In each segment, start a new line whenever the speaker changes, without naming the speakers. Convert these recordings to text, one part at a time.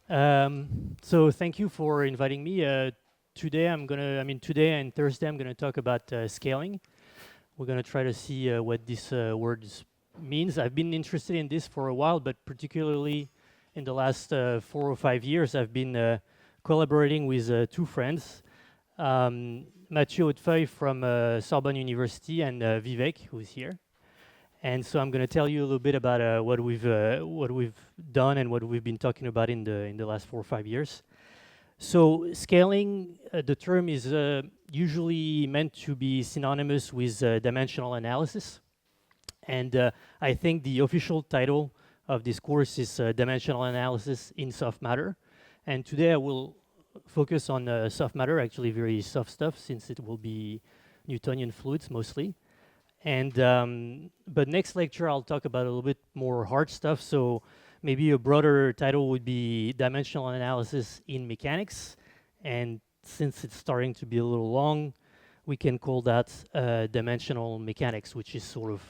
So thank you for inviting me. Today and Thursday, I'm gonna talk about scaling. We're gonna try to see what this means. I've been interested in this for a while, but particularly in the last 4 or 5 years, I've been collaborating with two friends, Mathieu Hautefeuille from Sorbonne University and Vivek, who's here. And so I'm going to tell you a little bit about what we've done and what we've been talking about in the last 4 or 5 years. So scaling, the term is usually meant to be synonymous with dimensional analysis, and I think the official title of this course is Dimensional Analysis in Soft Matter. And today I will focus on soft matter, actually very soft stuff, since it will be Newtonian fluids mostly. And but next lecture I'll talk about a little bit more hard stuff. So maybe a broader title would be Dimensional Analysis in Mechanics. And since it's starting to be a little long, we can call that Dimensional Mechanics, which is sort of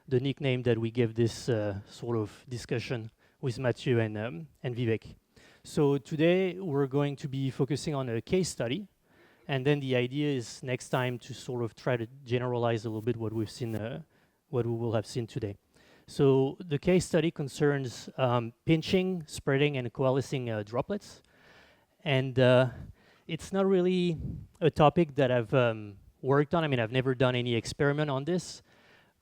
the nickname that we give this sort of discussion with Mathieu and Vivek. So today we're going to be focusing on a case study. And then the idea is next time to sort of try to generalize a little bit what we've seen, what we will have seen today. So the case study concerns pinching, spreading, and coalescing droplets. And it's not really a topic that I've worked on. I mean, I've never done any experiment on this.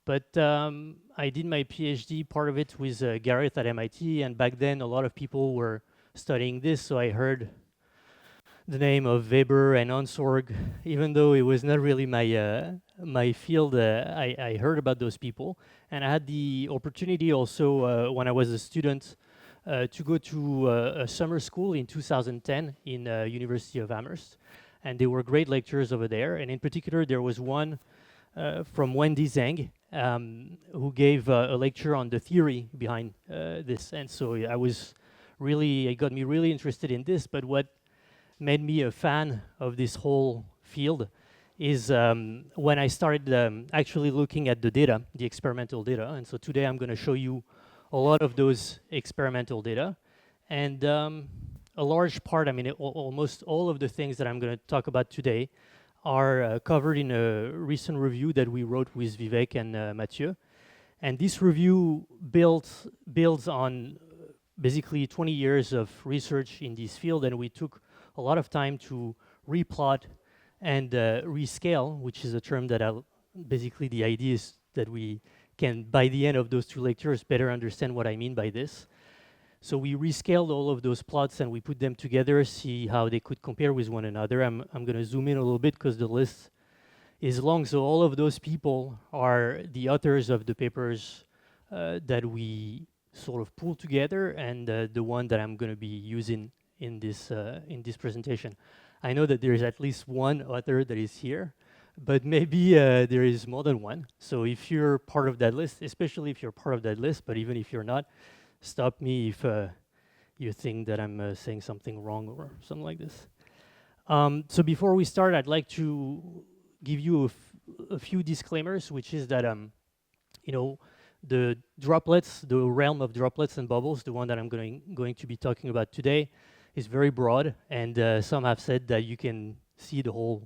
But I did my PhD, part of it with Gareth at MIT. And back then, a lot of people were studying this. So I heard the name of Weber and Onsorg, even though it was not really my field. I heard about those people, and I had the opportunity also when I was a student to go to a summer school in 2010 in University of Amherst, and they were great lecturers over there. And in particular, there was one from Wendy Zhang who gave a lecture on the theory behind this, and so it got me really interested in this. But what made me a fan of this whole field is when I started actually looking at the data, the experimental data. And so today I'm going to show you a lot of those experimental data. And a large part, almost all of the things that I'm going to talk about today are covered in a recent review that we wrote with Vivek and Mathieu. And this review builds on basically 20 years of research in this field, and we took a lot of time to replot and rescale, which is a term that basically the idea is that we can, by the end of those two lectures, better understand what I mean by this. So we rescaled all of those plots and we put them together, see how they could compare with one another. I'm going to zoom in a little bit because the list is long. So all of those people are the authors of the papers that we sort of pulled together, and the one that I'm going to be using in this presentation. I know that there is at least one author that is here, but maybe there is more than one. So if you're part of that list, especially if you're part of that list, but even if you're not, stop me if you think that I'm saying something wrong or something like this. So before we start, I'd like to give you a few disclaimers, which is that the droplets, the realm of droplets and bubbles, the one that I'm going to be talking about today, is very broad, and some have said that you can see the whole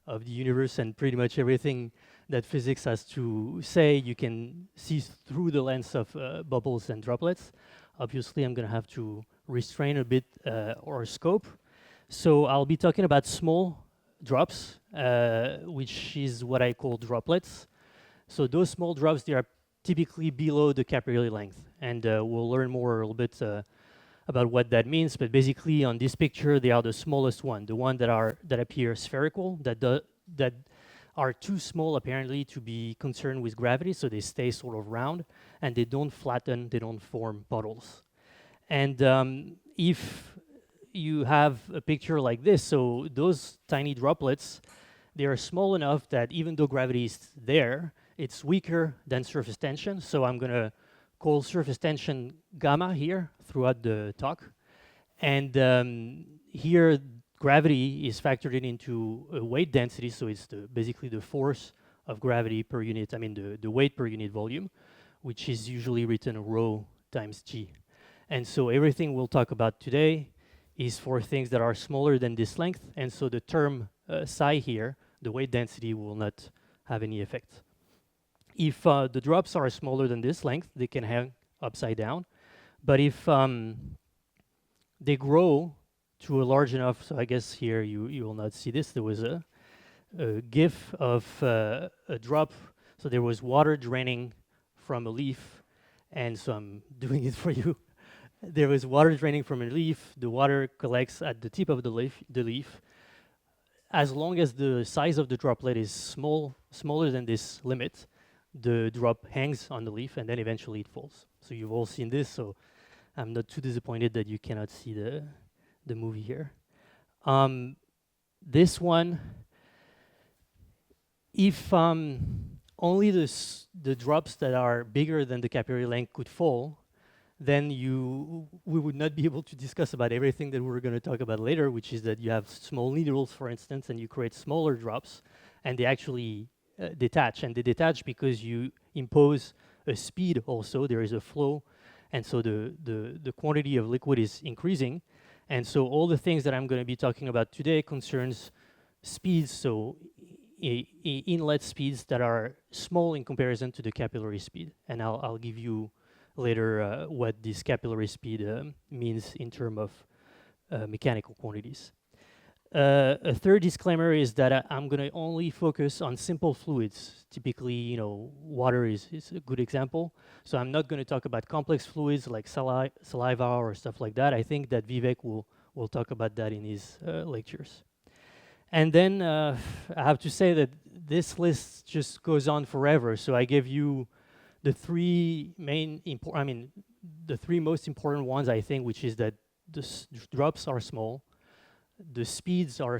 of the universe and pretty much everything that physics has to say, you can see through the lens of bubbles and droplets. Obviously, I'm going to have to restrain a bit our scope. So I'll be talking about small drops, which is what I call droplets. So those small drops, they are typically below the capillary length, and we'll learn more a little bit about what that means. But basically, on this picture, they are the smallest one, the one that appear spherical, that are too small apparently to be concerned with gravity, so they stay sort of round, and they don't flatten, they don't form puddles. And if you have a picture like this, so those tiny droplets, they are small enough that even though gravity is there, it's weaker than surface tension. So I'm going to call surface tension gamma here throughout the talk. And here, gravity is factored into a weight density, so it's basically the force of gravity per unit, the weight per unit volume, which is usually written rho times g. And so everything we'll talk about today is for things that are smaller than this length, and so the term psi here, the weight density, will not have any effect. If the drops are smaller than this length, they can hang upside down. But if they grow to a large enough, so I guess here you will not see this, there was a GIF of a drop. So there was water draining from a leaf, and so I'm doing it for you. There was water draining from a leaf. The water collects at the tip of the leaf. As long as the size of the droplet is smaller than this limit, the drop hangs on the leaf, and then eventually it falls. So you've all seen this, so I'm not too disappointed that you cannot see the movie here. This one, if only the drops that are bigger than the capillary length could fall, then we would not be able to discuss about everything that we're going to talk about later, which is that you have small needles, for instance, and you create smaller drops, and they actually detach. And they detach because you impose a speed also. There is a flow, and so the quantity of liquid is increasing. And so all the things that I'm going to be talking about today concerns speeds, so inlet speeds that are small in comparison to the capillary speed. And I'll give you later what this capillary speed means in terms of mechanical quantities. A third disclaimer is that I'm going to only focus on simple fluids. Typically, water is a good example. So I'm not going to talk about complex fluids like saliva or stuff like that. I think that Vivek will talk about that in his lectures. And then I have to say that this list just goes on forever. So I gave you the three the three most important ones, I think, which is that the drops are small, the speeds are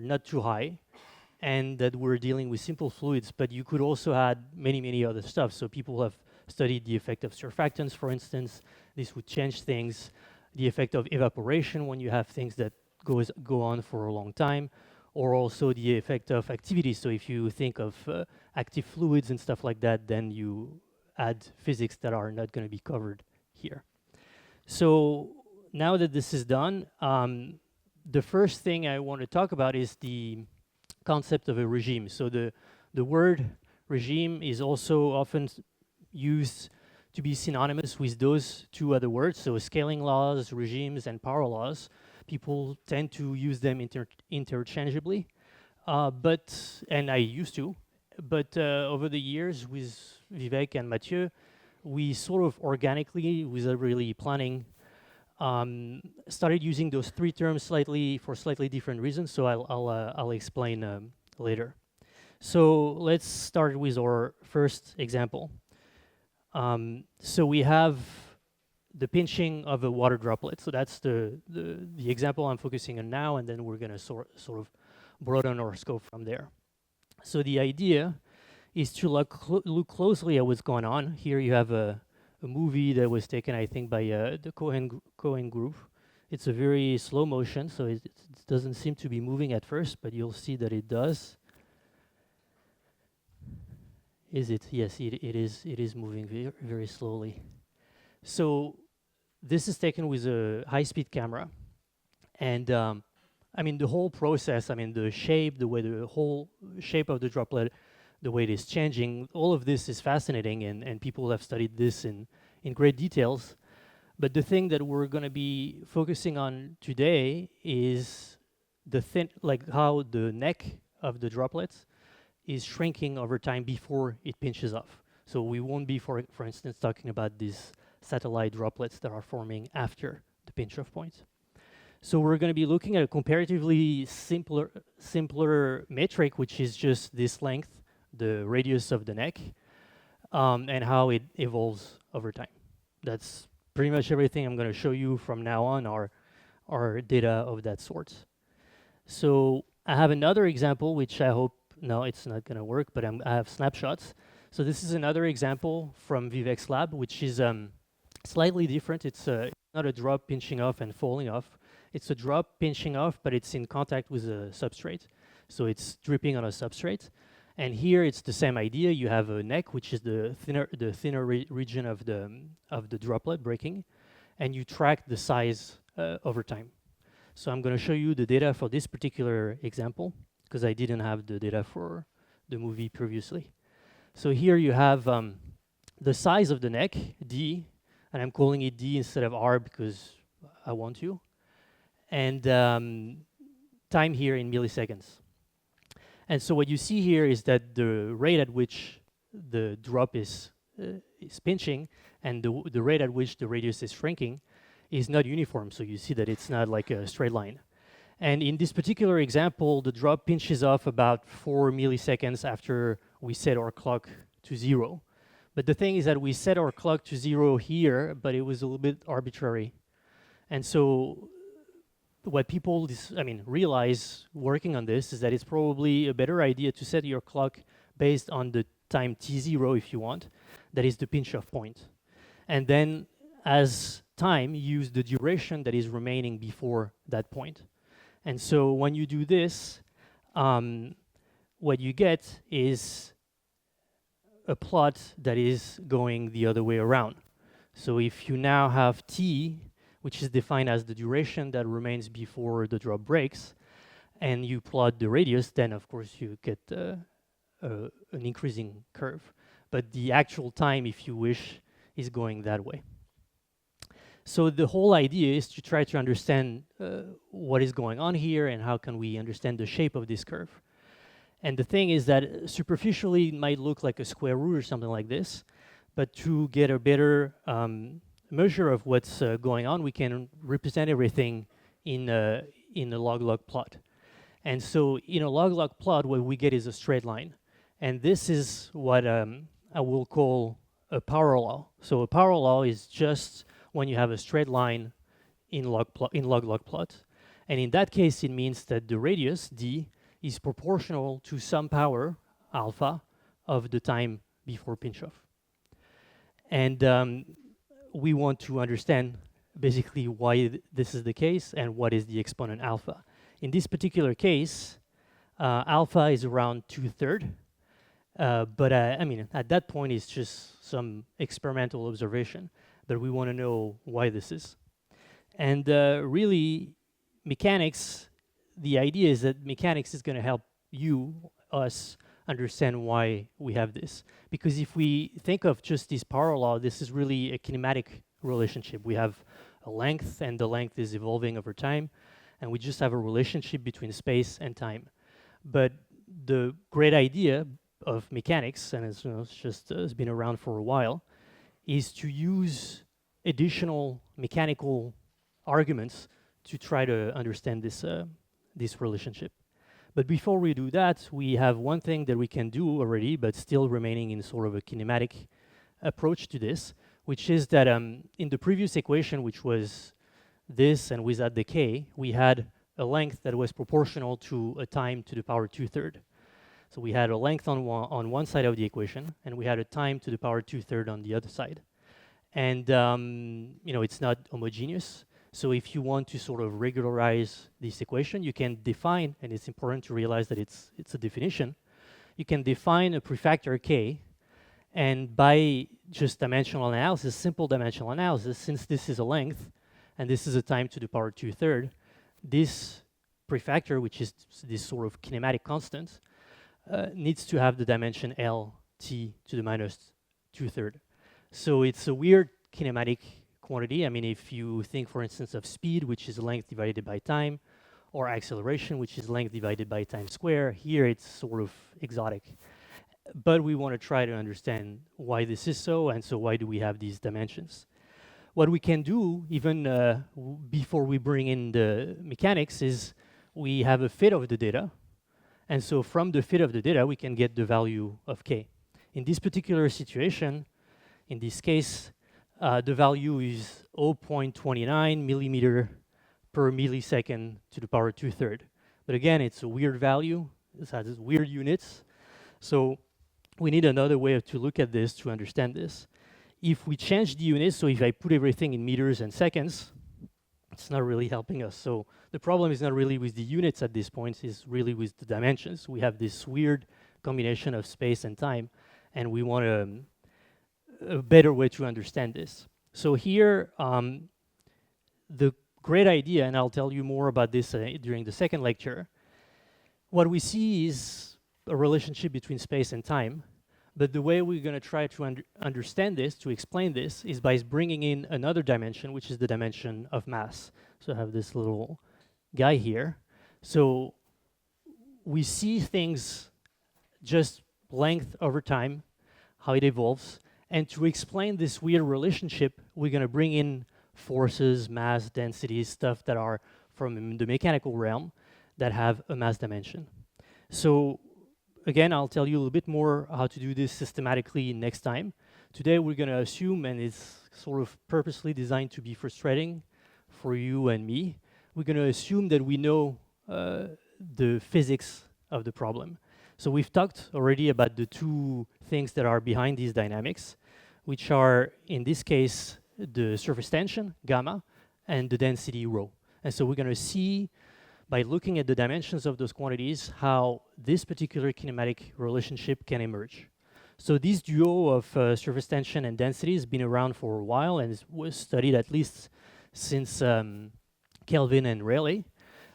not too high, and that we're dealing with simple fluids. But you could also add many other stuff. So people have studied the effect of surfactants, for instance. This would change things. The effect of evaporation when you have things that go on for a long time, or also the effect of activity. So if you think of active fluids and stuff like that, then you add physics that are not going to be covered here. So now that this is done, the first thing I want to talk about is the concept of a regime. So the word regime is also often used to be synonymous with those two other words, so scaling laws, regimes, and power laws. People tend to use them interchangeably, and I used to, but over the years with Vivek and Mathieu, we sort of organically, without really planning, started using those three terms for slightly different reasons. So I'll explain later. So let's start with our first example. So we have the pinching of a water droplet. So that's the example I'm focusing on now, and then we're going to sort of broaden our scope from there. So the idea is to look closely at what's going on. Here you have a movie that was taken, I think, by the Cohen group. It's a very slow motion, so it doesn't seem to be moving at first, but you'll see that it does. Is it? Yes, it is moving very, very slowly. So this is taken with a high-speed camera, and the whole process, the shape, the whole shape of the droplet, the way it is changing, all of this is fascinating, and people have studied this in great details. But the thing that we're going to be focusing on today is how the neck of the droplets is shrinking over time before it pinches off. So we won't be, for instance, talking about these satellite droplets that are forming after the pinch-off point. So we're going to be looking at a comparatively simpler metric, which is just this length, the radius of the neck, and how it evolves over time. That's pretty much everything I'm going to show you from now on are data of that sort. So I have another example, which I hope, no, it's not going to work, but I have snapshots. So this is another example from Vivek's lab, which is slightly different. It's not a drop pinching off and falling off. It's a drop pinching off, but it's in contact with a substrate. So it's dripping on a substrate. And here it's the same idea. You have a neck, which is the thinner region of the droplet breaking. and you track the size over time. So I'm going to show you the data for this particular example, because I didn't have the data for the movie previously. So here you have the size of the neck, D, and I'm calling it D instead of R because I want to, and time here in milliseconds. And so what you see here is that the rate at which the drop is pinching and the rate at which the radius is shrinking is not uniform. So you see that it's not like a straight line. And in this particular example, the drop pinches off about 4 milliseconds after we set our clock to 0. But the thing is that we set our clock to 0 here, but it was a little bit arbitrary. And so what people realize working on this is that it's probably a better idea to set your clock based on the time t0 if you want, that is the pinch off point. And then as time, use the duration that is remaining before that point. And so when you do this, what you get is a plot that is going the other way around. So if you now have t, which is defined as the duration that remains before the drop breaks, and you plot the radius, then of course you get an increasing curve. But the actual time, if you wish, is going that way. So the whole idea is to try to understand what is going on here and how can we understand the shape of this curve. And the thing is that superficially it might look like a square root or something like this, but to get a better measure of what's going on, we can represent everything in a log-log plot. And so in a log-log plot, what we get is a straight line. And this is what I will call a power law. So a power law is just when you have a straight line in log-log plot. And in that case, it means that the radius, d, is proportional to some power, alpha, of the time before pinch-off. And we want to understand basically why this is the case and what is the exponent alpha. In this particular case, alpha is around 2/3. But at that point, it's just some experimental observation. But we want to know why this is. And really, mechanics, the idea is that mechanics is going to help us, understand why we have this. Because if we think of just this power law, this is really a kinematic relationship. We have a length, and the length is evolving over time. And we just have a relationship between space and time. But the great idea of mechanics, and it's been around for a while, is to use additional mechanical arguments to try to understand this relationship. But before we do that, we have one thing that we can do already, but still remaining in sort of a kinematic approach to this, which is that in the previous equation, which was this and without decay, we had a length that was proportional to a time to the power 2/3. So we had a length on one side of the equation, and we had a time to the power 2/3 on the other side. And it's not homogeneous. So if you want to sort of regularize this equation, you can define, and it's important to realize that it's a definition. You can define a prefactor k, and by just dimensional analysis, simple dimensional analysis, since this is a length and this is a time to the power 2/3, this prefactor, which is this sort of kinematic constant, needs to have the dimension Lt to the minus 2/3. So it's a weird kinematic quantity. I mean, if you think, for instance, of speed, which is length divided by time, or acceleration, which is length divided by time square, here it's sort of exotic. But we want to try to understand why this is so, and so why do we have these dimensions. What we can do, even before we bring in the mechanics, is we have a fit of the data. And so from the fit of the data, we can get the value of k. In this particular situation, in this case, the value is 0.29 millimeter per millisecond to the power 2/3. But again, it's a weird value. This has weird units. So we need another way to look at this to understand this. If we change the units, so if I put everything in meters and seconds, it's not really helping us. So the problem is not really with the units at this point, it's really with the dimensions. We have this weird combination of space and time, and we want a better way to understand this. So here, the great idea, and I'll tell you more about this during the second lecture, what we see is a relationship between space and time. But the way we're going to try to understand this, to explain this, is by bringing in another dimension, which is the dimension of mass. So I have this little guy here. So we see things just length over time, how it evolves. And to explain this weird relationship, we're going to bring in forces, mass, densities, stuff that are from the mechanical realm that have a mass dimension. So again, I'll tell you a little bit more how to do this systematically next time. Today we're going to assume, and it's sort of purposely designed to be frustrating for you and me, we're going to assume that we know the physics of the problem. So we've talked already about the two things that are behind these dynamics, which are, in this case, the surface tension, gamma, and the density, rho. And so we're going to see, by looking at the dimensions of those quantities, how this particular kinematic relationship can emerge. So this duo of surface tension and density has been around for a while and was studied at least since Kelvin and Rayleigh.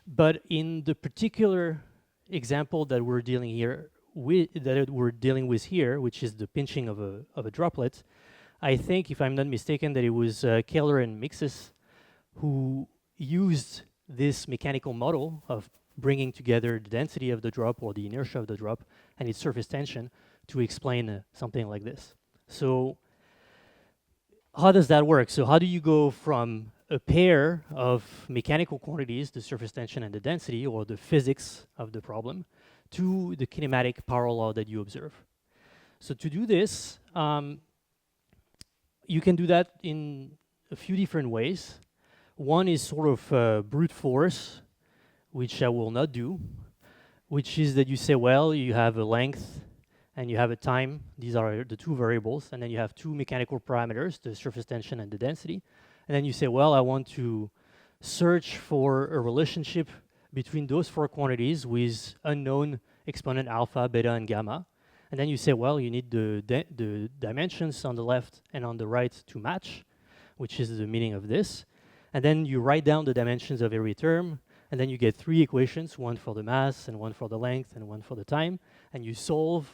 But in the particular example that we're dealing with here, which is the pinching of a droplet, I think, if I'm not mistaken, that it was Keller and Mixes who used this mechanical model of bringing together the density of the drop or the inertia of the drop and its surface tension to explain something like this. So how does that work? So how do you go from a pair of mechanical quantities, the surface tension and the density, or the physics of the problem, to the kinematic power law that you observe? So to do this, you can do that in a few different ways. One is sort of brute force, which I will not do, which is that you say, well, you have a length and you have a time. These are the two variables. And then you have two mechanical parameters, the surface tension and the density. And then you say, well, I want to search for a relationship between those four quantities with unknown exponent alpha, beta, and gamma. And then you say, well, you need the dimensions on the left and on the right to match, which is the meaning of this. And then you write down the dimensions of every term, and then you get three equations, one for the mass, and one for the length, and one for the time, and you solve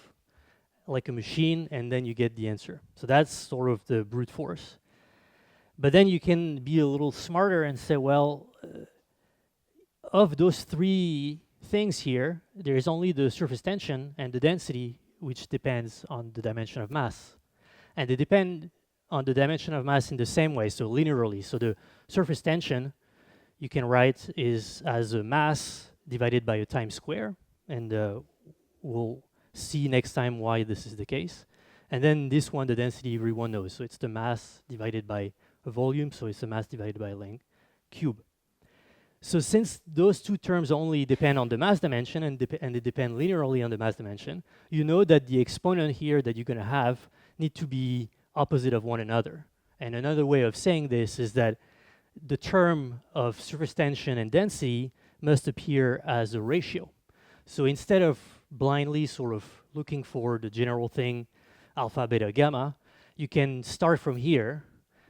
like a machine, and then you get the answer. So that's sort of the brute force. But then you can be a little smarter and say, well, of those three things here, there is only the surface tension and the density, which depends on the dimension of mass. And they depend on the dimension of mass in the same way, so linearly. So the surface tension you can write is as a mass divided by a time square, and we'll see next time why this is the case. And then this one, the density, everyone knows. So it's the mass divided by a volume, so it's the mass divided by length cube. So since those two terms only depend on the mass dimension and they depend linearly on the mass dimension, you know that the exponent here that you're going to have need to be opposite of one another. And another way of saying this is that the term of surface tension and density must appear as a ratio. So instead of blindly sort of looking for the general thing, alpha, beta, gamma, you can start from here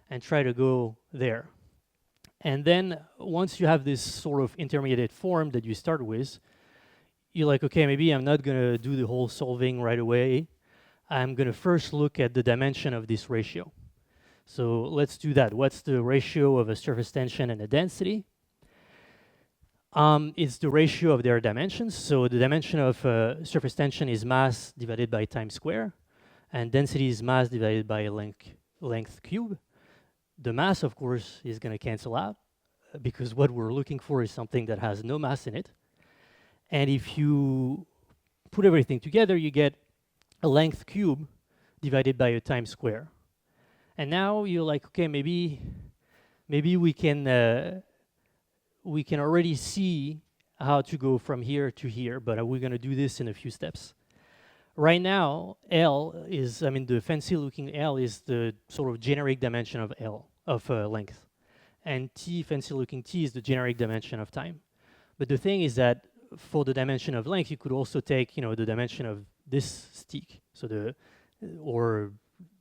and try to go there. And then once you have this sort of intermediate form that you start with, you're like, okay, maybe I'm not going to do the whole solving right away. I'm going to first look at the dimension of this ratio. So let's do that. What's the ratio of a surface tension and a density? It's the ratio of their dimensions. So the dimension of surface tension is mass divided by time square, and density is mass divided by length cube. The mass, of course, is going to cancel out because what we're looking for is something that has no mass in it. And if you put everything together, you get a length cube divided by a time square. And now you're like, okay, maybe we can already see how to go from here to here, but we're going to do this in a few steps. Right now, L is, the fancy-looking L is the sort of generic dimension of L, of length. And T, fancy-looking T, is the generic dimension of time. But the thing is that for the dimension of length, you could also take, the dimension of this stick, so or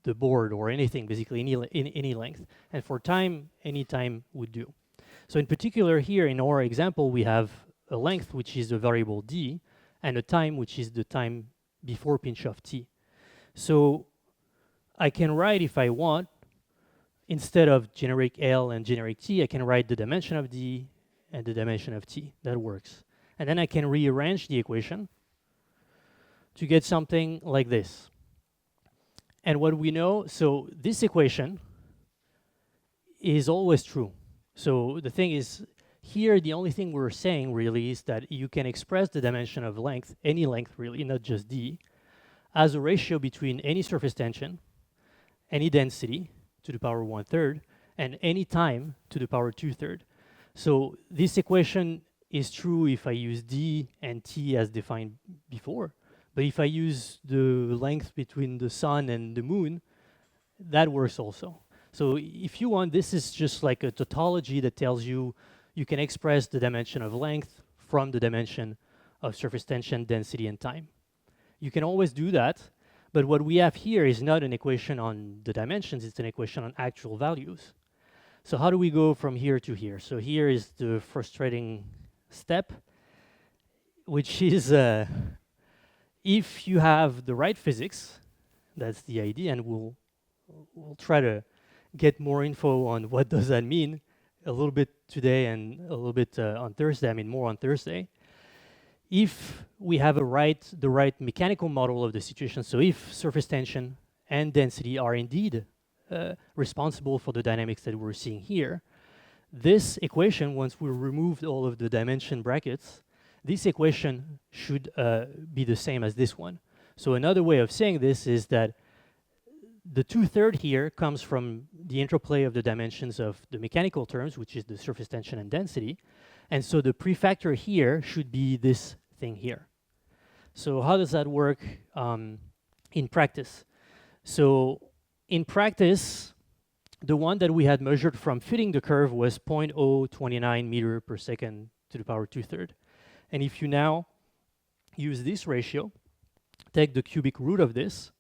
the board or anything, basically any length. And for time, any time would do. So in particular here in our example, we have a length, which is the variable d, and a time, which is the time before pinch of t. So I can write, if I want, instead of generic L and generic T, I can write the dimension of D and the dimension of T. That works. And then I can rearrange the equation to get something like this. And what we know, so this equation is always true. So the thing is, here the only thing we're saying really is that you can express the dimension of length, any length really, not just D, as a ratio between any surface tension, any density, to the power 1/3, and any time to the power 2/3. So this equation is true if I use D and T as defined before. But if I use the length between the sun and the moon, that works also. So if you want, this is just like a tautology that tells you you can express the dimension of length from the dimension of surface tension, density, and time. You can always do that. But what we have here is not an equation on the dimensions, it's an equation on actual values. So how do we go from here to here? So here is the frustrating step, which is if you have the right physics, that's the idea, and we'll try to get more info on what does that mean a little bit today and a little bit on Thursday, more on Thursday. If we have the right mechanical model of the situation, so if surface tension and density are indeed responsible for the dynamics that we're seeing here, this equation, once we removed all of the dimension brackets, this equation should be the same as this one. So another way of saying this is that the 2/3 here comes from the interplay of the dimensions of the mechanical terms, which is the surface tension and density. And so the prefactor here should be this thing here. So how does that work in practice? So in practice, the one that we had measured from fitting the curve was 0.029 meter per second to the power 2/3. And if you now use this ratio, take the cubic root of this,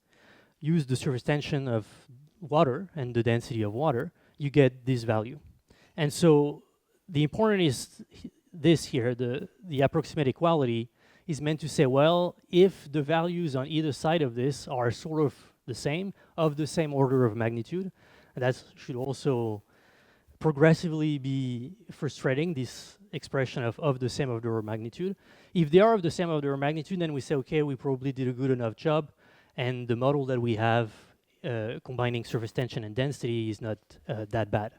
use the surface tension of water and the density of water, you get this value. And so the important is this here, the approximate equality is meant to say, well, if the values on either side of this are sort of the same order of magnitude, and that should also progressively be frustrating, this expression of the same order of magnitude. If they are of the same order of magnitude, then we say, okay, we probably did a good enough job, and the model that we have combining surface tension and density is not that bad.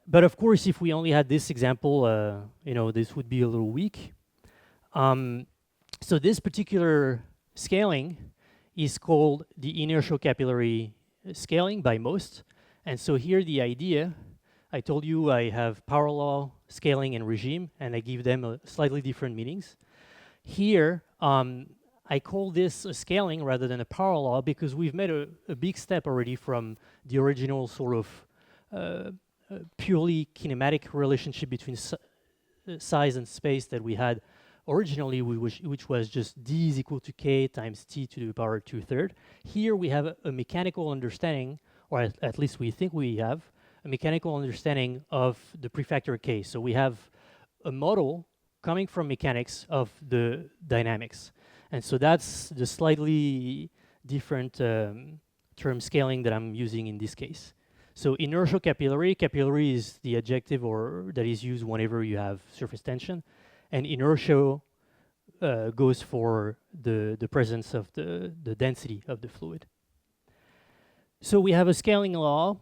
But of course, if we only had this example, this would be a little weak. So this particular scaling is called the inertial capillary scaling by most. And so here the idea, I told you I have power law, scaling, and regime, and I give them slightly different meanings. Here, I call this a scaling rather than a power law because we've made a big step already from the original sort of purely kinematic relationship between size and space that we had originally, which was just d is equal to k times t to the power 2/3. Here we have a mechanical understanding, or at least we think we have, a mechanical understanding of the prefactor k. So we have a model coming from mechanics of the dynamics. And so that's the slightly different term scaling that I'm using in this case. So inertial capillary is the adjective or that is used whenever you have surface tension. And inertial goes for the presence of the density of the fluid. So we have a scaling law,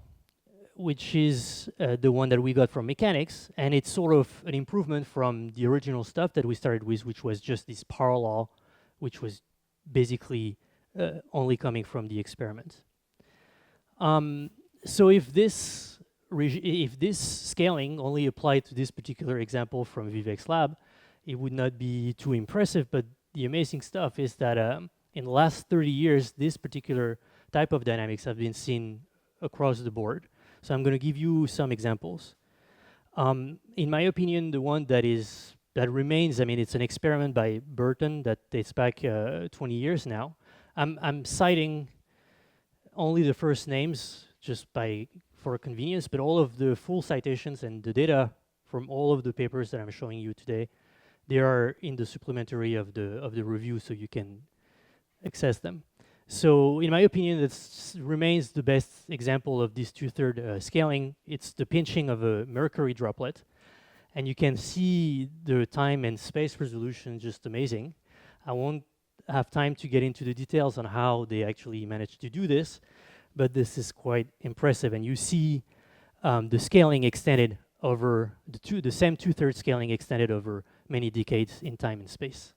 which is the one that we got from mechanics, and it's sort of an improvement from the original stuff that we started with, which was just this power law, which was basically only coming from the experiment. So if this scaling only applied to this particular example from Vivek's lab, it would not be too impressive, but the amazing stuff is that in the last 30 years, this particular type of dynamics have been seen across the board. So I'm going to give you some examples. In my opinion, the one that remains, it's an experiment by Burton that dates back 20 years now. I'm citing only the first names just for convenience, but all of the full citations and the data from all of the papers that I'm showing you today, they are in the supplementary of the review, so you can access them. So in my opinion, that remains the best example of this two-third scaling. It's the pinching of a mercury droplet. And you can see the time and space resolution just amazing. I won't have time to get into the details on how they actually managed to do this, but this is quite impressive. And you see the scaling extended over the same two-thirds scaling extended over many decades in time and space.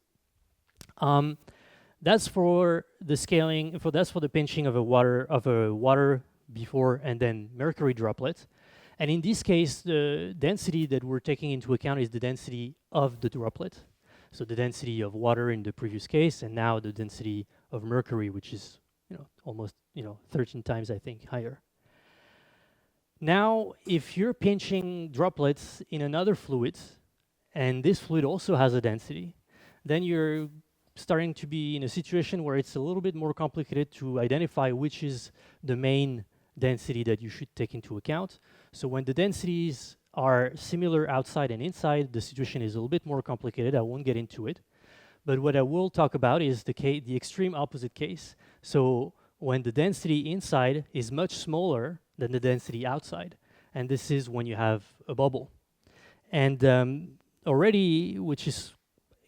That's for the scaling. That's for the pinching of a water before and then mercury droplet. And in this case, the density that we're taking into account is the density of the droplet. So the density of water in the previous case, and now the density of mercury, which is almost 13 times, I think, higher. Now, if you're pinching droplets in another fluid, and this fluid also has a density, then you're starting to be in a situation where it's a little bit more complicated to identify which is the main density that you should take into account. So when the densities are similar outside and inside, the situation is a little bit more complicated. I won't get into it. But what I will talk about is the extreme opposite case. So when the density inside is much smaller than the density outside. And this is when you have a bubble. And already, which is,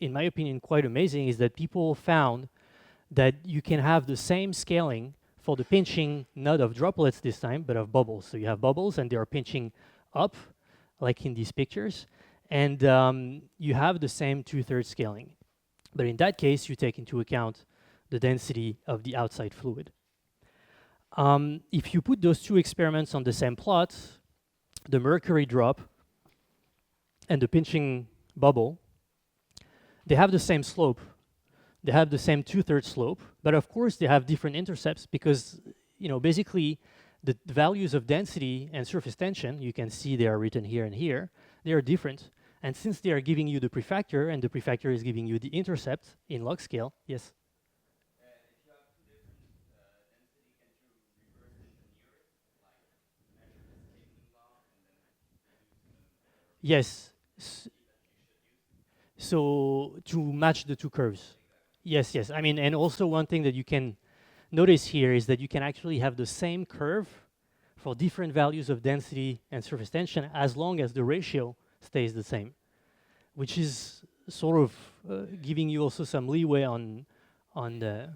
in my opinion, quite amazing, is that people found that you can have the same scaling for the pinching, not of droplets this time, but of bubbles. So you have bubbles, and they are pinching up, like in these pictures, and you have the same two-thirds scaling. But in that case, you take into account the density of the outside fluid. If you put those two experiments on the same plot, the mercury drop and the pinching bubble, they have the same slope. They have the same two-thirds slope, but of course they have different intercepts because, basically the values of density and surface tension, you can see they are written here and here, they are different. And since they are giving you the prefactor, and the prefactor is giving you the intercept in log scale, yes?
If you have two different density, can you reverse engineer it, like measure the scaling law and then reduce
Yes. So to match the two curves. Yes. I mean, and also one thing that you can notice here is that you can actually have the same curve for different values of density and surface tension as long as the ratio stays the same, which is sort of giving you also some leeway on the.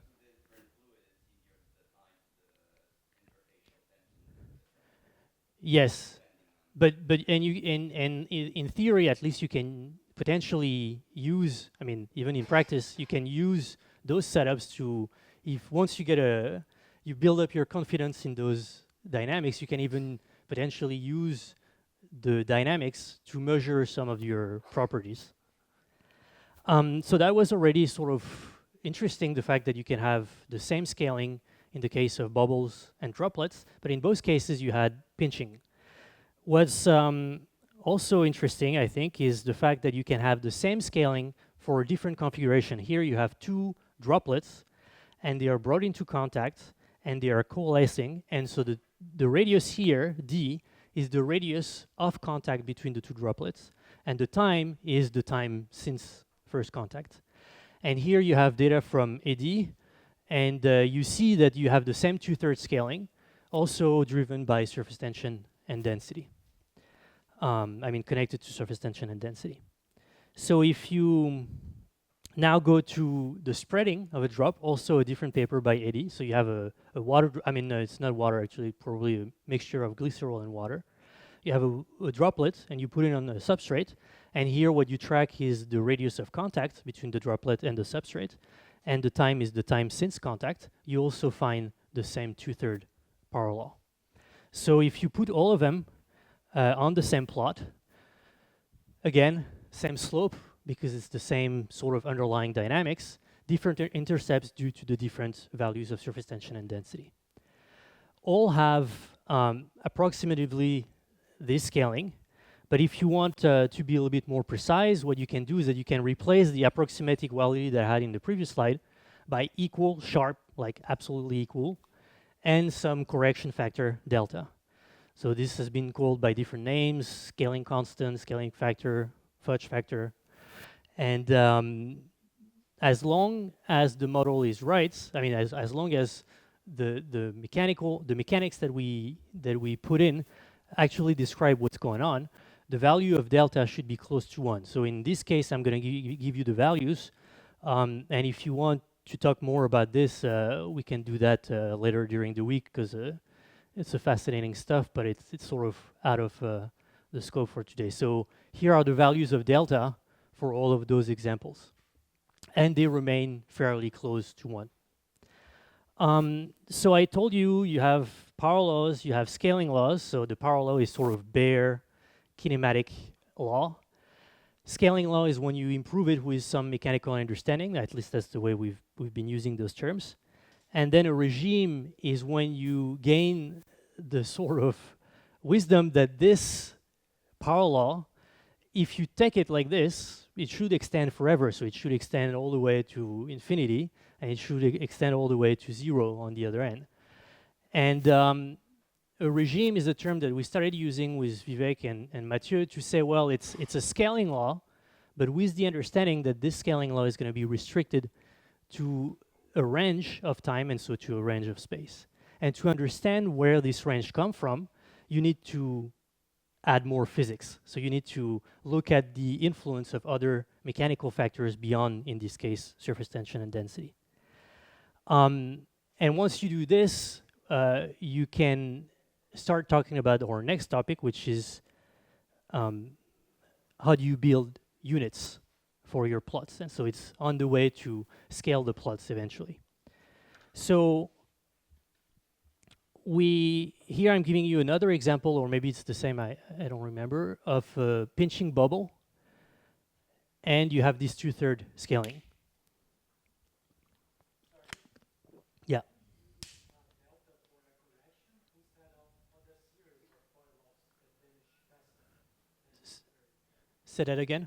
Yes, but in theory, at least you can potentially use. I mean, even in practice, you can use those setups to. If once you build up your confidence in those dynamics, you can even potentially use the dynamics to measure some of your properties. So that was already sort of interesting, the fact that you can have the same scaling in the case of bubbles and droplets, but in both cases you had pinching. What's also interesting, I think, is the fact that you can have the same scaling for a different configuration. Here you have two droplets, and they are brought into contact, and they are coalescing, and so the radius here, d, is the radius of contact between the two droplets, and the time is the time since first contact. And here you have data from AD, and you see that you have the same two-thirds scaling, also driven by surface tension and density. Connected to surface tension and density. So if you now go to the spreading of a drop, also a different paper by Eddy. So you have a water, it's not water actually, probably a mixture of glycerol and water. You have a droplet and you put it on a substrate. And here what you track is the radius of contact between the droplet and the substrate. And the time is the time since contact. You also find the same two-thirds power law. So if you put all of them on the same plot, again, same slope, because it's the same sort of underlying dynamics, different intercepts due to the different values of surface tension and density. All have approximatively this scaling, but if you want to be a little bit more precise, what you can do is that you can replace the approximate equality that I had in the previous slide by equal, sharp, like absolutely equal, and some correction factor delta. So this has been called by different names: scaling constant, scaling factor, fudge factor. And as long as the model is right, I mean, as long as the mechanics that we put in actually describe what's going on, the value of delta should be close to 1. So in this case, I'm going to give you the values. And if you want to talk more about this, we can do that later during the week, because it's a fascinating stuff, but it's sort of out of the scope for today. So here are the values of delta for all of those examples. And they remain fairly close to 1. So I told you, you have power laws, you have scaling laws. So the power law is sort of bare kinematic law. Scaling law is when you improve it with some mechanical understanding. At least that's the way we've been using those terms. And then a regime is when you gain the sort of wisdom that this power law, if you take it like this, it should extend forever. So it should extend all the way to infinity, and it should extend all the way to 0 on the other end. And a regime is a term that we started using with Vivek and Mathieu to say, well, it's a scaling law, but with the understanding that this scaling law is going to be restricted to a range of time, and so to a range of space. And to understand where this range comes from, you need to add more physics. So you need to look at the influence of other mechanical factors beyond, in this case, surface tension and density. And once you do this, you can start talking about our next topic, which is how do you build units for your plots. And so it's on the way to scale the plots eventually. So here I'm giving you another example, or maybe it's the same, I don't remember, of a pinching bubble. And you have this 2/3 scaling. Yeah. Say that again.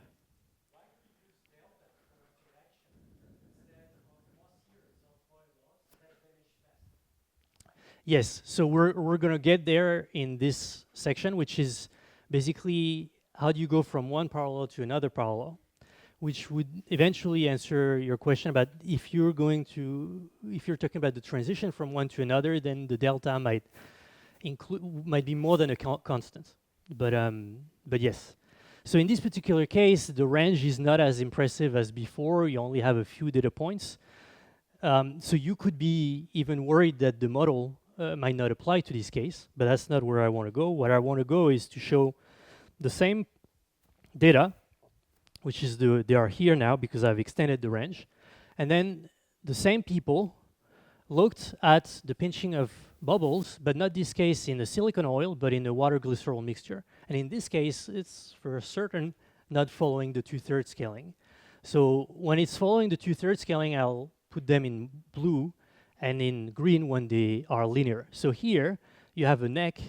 Yes, so we're going to get there in this section, which is basically how do you go from one parallel to another parallel, which would eventually answer your question about if you're talking about the transition from one to another, then the delta might be more than a constant. But yes. So in this particular case, the range is not as impressive as before. You only have a few data points. So you could be even worried that the model might not apply to this case, but that's not where I want to go. What I want to go is to show the same data, which is they are here now because I've extended the range. And then the same people looked at the pinching of bubbles, but not this case in a silicon oil, but in a water glycerol mixture. And in this case, it's for certain not following the 2/3 scaling. So when it's following the 2/3 scaling, I'll put them in blue, and in green when they are linear. So here you have a neck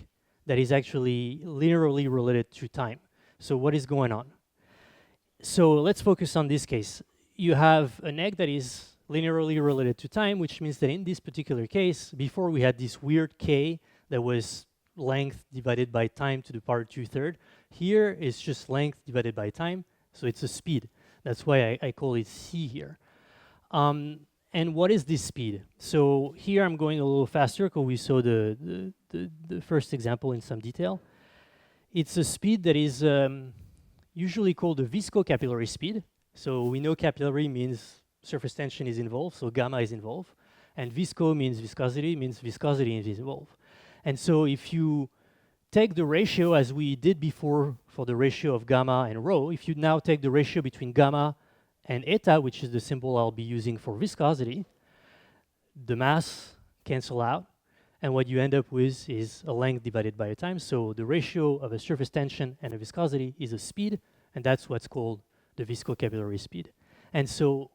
that is actually linearly related to time. So what is going on? So let's focus on this case. You have a neck that is linearly related to time, which means that in this particular case, before we had this weird k that was length divided by time to the power 2/3. Here it's just length divided by time, so it's a speed. That's why I call it c here. And what is this speed? So here I'm going a little faster because we saw the first example in some detail. It's a speed that is usually called the viscocapillary speed. So we know capillary means surface tension is involved, so gamma is involved. And visco means viscosity is involved. And so if you take the ratio as we did before for the ratio of gamma and rho, if you now take the ratio between gamma and eta, which is the symbol I'll be using for viscosity, the mass cancel out, and what you end up with is a length divided by a time. So the ratio of a surface tension and a viscosity is a speed, and that's what's called the viscocapillary speed. And so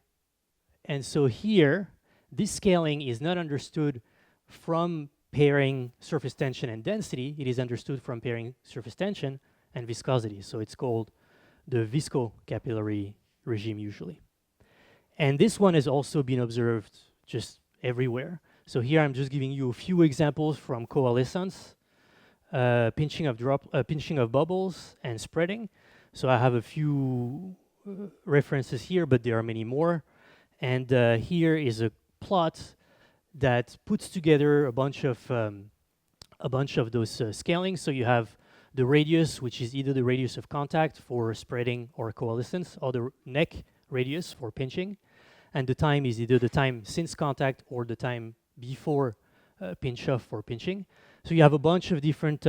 here, this scaling is not understood from pairing surface tension and density. It is understood from pairing surface tension and viscosity. So it's called the viscocapillary regime usually. And this one has also been observed just everywhere. So here I'm just giving you a few examples from coalescence. pinching of bubbles, and spreading. So I have a few references here, but there are many more. And here is a plot that puts together a bunch of those scaling. So you have the radius, which is either the radius of contact for spreading or coalescence, or the neck radius for pinching. And the time is either the time since contact or the time before pinch off for pinching. So you have a bunch of different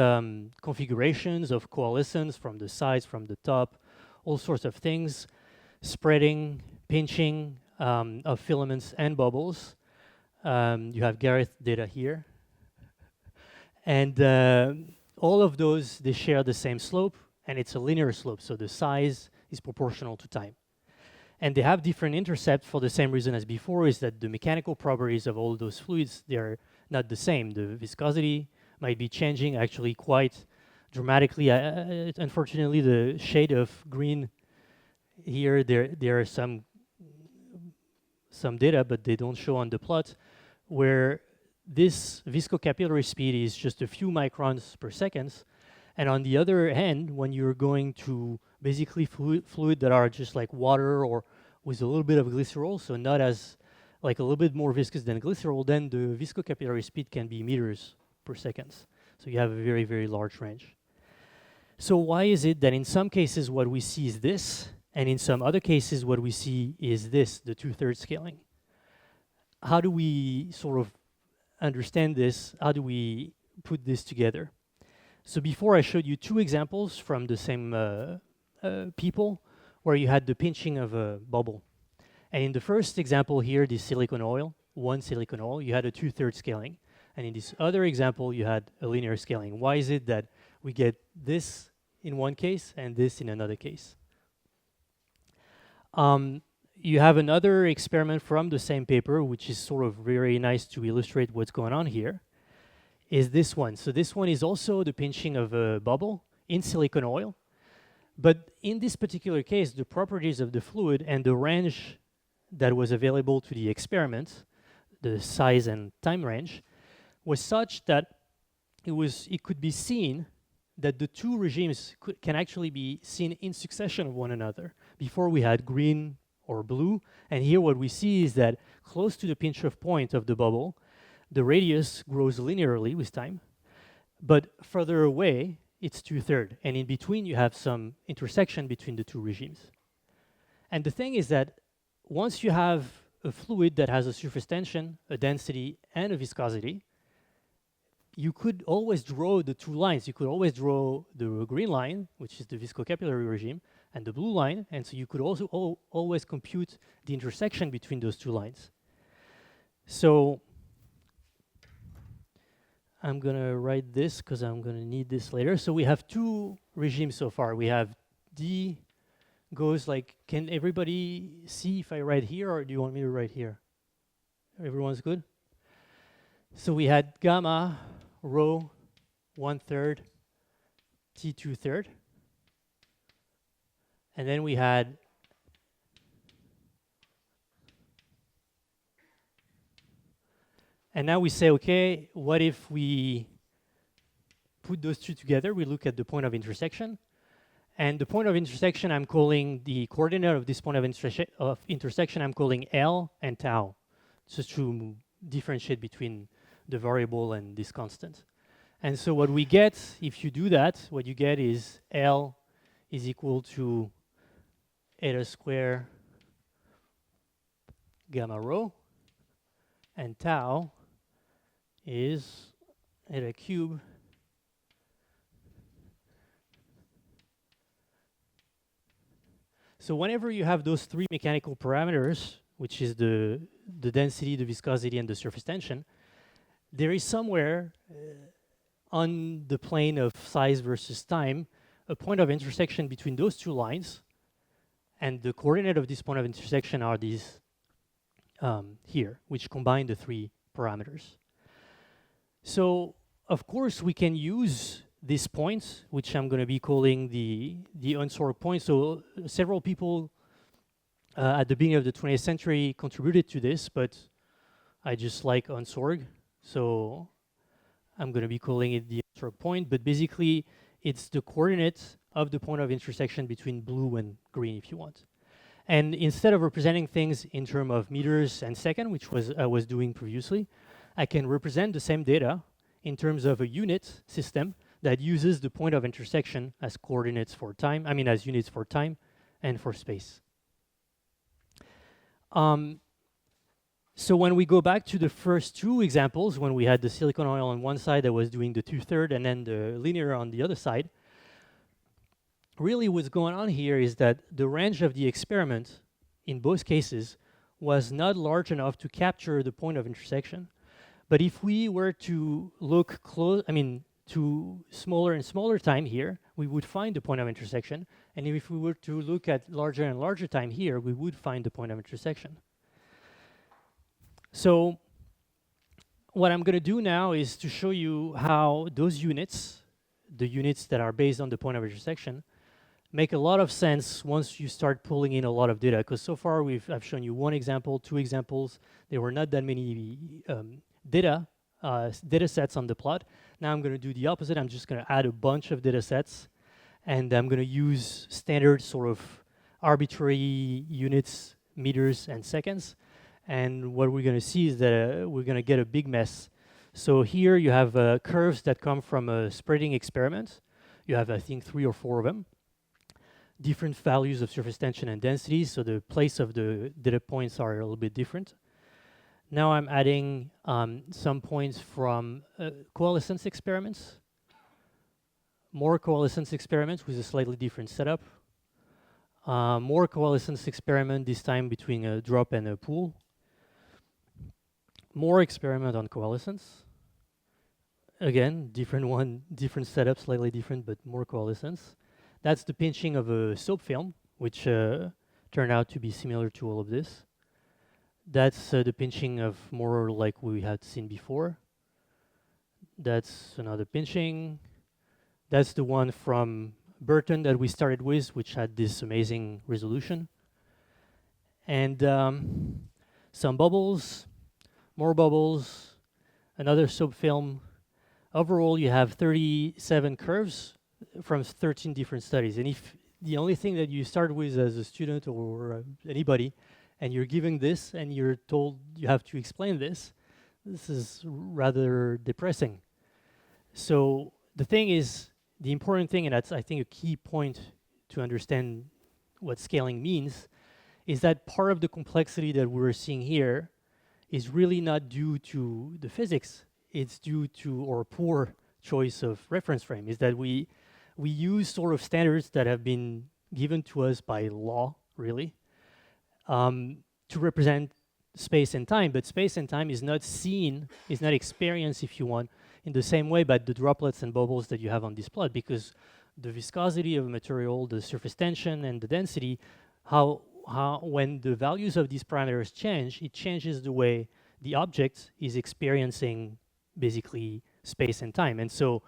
configurations of coalescence from the sides, from the top, all sorts of things, spreading, pinching of filaments and bubbles. You have Gareth data here. And all of those, they share the same slope, and it's a linear slope, so the size is proportional to time. And they have different intercepts for the same reason as before, is that the mechanical properties of all those fluids, they're not the same. The viscosity might be changing actually quite dramatically. Unfortunately, the shade of green here, there are some data, but they don't show on the plot, where this viscocapillary speed is just a few microns per second. And on the other hand, when you're going to basically fluid that are just like water or with a little bit of glycerol, so not as like a little bit more viscous than glycerol, then the viscocapillary speed can be meters per second. So you have a very, very large range. So why is it that in some cases what we see is this, and in some other cases what we see is this, the 2/3 scaling? How do we sort of understand this? How do we put this together? So before I showed you two examples from the same people where you had the pinching of a bubble. And in the first example here, this silicone oil, one silicone oil, you had a 2/3 scaling. And in this other example, you had a linear scaling. Why is it that we get this in one case and this in another case? You have another experiment from the same paper, which is sort of very nice to illustrate what's going on here, is this one. So this one is also the pinching of a bubble in silicone oil. But in this particular case, the properties of the fluid and the range that was available to the experiment, the size and time range, was such that it could be seen that the two regimes can actually be seen in succession of one another. Before we had green or blue, and here what we see is that close to the pinch-off point of the bubble, the radius grows linearly with time, but further away, it's 2/3, and in between you have some intersection between the two regimes. And the thing is that once you have a fluid that has a surface tension, a density, and a viscosity, you could always draw the two lines. You could always draw the green line, which is the viscocapillary regime, and the blue line, and so you could also always compute the intersection between those two lines. So I'm gonna write this because I'm gonna need this later. So we have two regimes so far. We have D goes like, can everybody see if I write here, or do you want me to write here? Everyone's good? So we had gamma, rho, 1/3, T 2/3. And then we had and now we say, okay, what if we put those two together? We look at the point of intersection. And the point of intersection, I'm calling the coordinate of this point of intersection, I'm calling L and tau, just to differentiate between the variable and this constant. And so what we get, if you do that, what you get is L is equal to eta square gamma rho, and tau is eta cube So whenever you have those three mechanical parameters, which is the density, the viscosity, and the surface tension, there is somewhere on the plane of size versus time a point of intersection between those two lines, and the coordinate of this point of intersection are these here, which combine the three parameters. So of course we can use this point, which I'm going to be calling the unsorg point. So several people at the beginning of the 20th century contributed to this, but I just like unsorg, so I'm going to be calling it the stroke point, but basically it's the coordinate of the point of intersection between blue and green, if you want. And instead of representing things in terms of meters and seconds, which was I was doing previously, I can represent the same data in terms of a unit system that uses the point of intersection as coordinates for time, as units for time and for space. So when we go back to the first two examples, when we had the silicon oil on one side that was doing the 2/3 and then the linear on the other side, really what's going on here is that the range of the experiment in both cases was not large enough to capture the point of intersection. But if we were to look close, to smaller and smaller time here, we would find the point of intersection. And if we were to look at larger and larger time here, we would find the point of intersection. So what I'm going to do now is to show you how those units, the units that are based on the point of intersection, make a lot of sense once you start pulling in a lot of data. Because so far I've shown you one example, two examples. There were not that many data sets on the plot. Now I'm going to do the opposite. I'm just going to add a bunch of data sets, and I'm going to use standard sort of arbitrary units, meters, and seconds. And what we're going to see is that we're going to get a big mess. So here you have curves that come from a spreading experiment. You have, I think, 3 or 4 of them. Different values of surface tension and density, so the place of the data points are a little bit different. Now I'm adding some points from coalescence experiments, more coalescence experiments with a slightly different setup, more coalescence experiment, this time between a drop and a pool, more experiment on coalescence. Again, different setup, slightly different, but more coalescence. That's the pinching of a soap film, which turned out to be similar to all of this. That's the pinching of more like we had seen before. That's another pinching. That's the one from Burton that we started with, which had this amazing resolution. And some bubbles, more bubbles, another soap film. Overall, you have 37 curves from 13 different studies. And if the only thing that you start with as a student or anybody, and you're given this and you're told you have to explain this, this is rather depressing. So the thing is, the important thing, and that's I think a key point to understand what scaling means, is that part of the complexity that we're seeing here is really not due to the physics. It's due to our poor choice of reference frame, is that we use sort of standards that have been given to us by law, really, to represent space and time. But space and time is not seen, is not experienced, if you want, in the same way by the droplets and bubbles that you have on this plot, because the viscosity of a material, the surface tension, and the density, how when the values of these parameters change, it changes the way the object is experiencing basically space and time. And so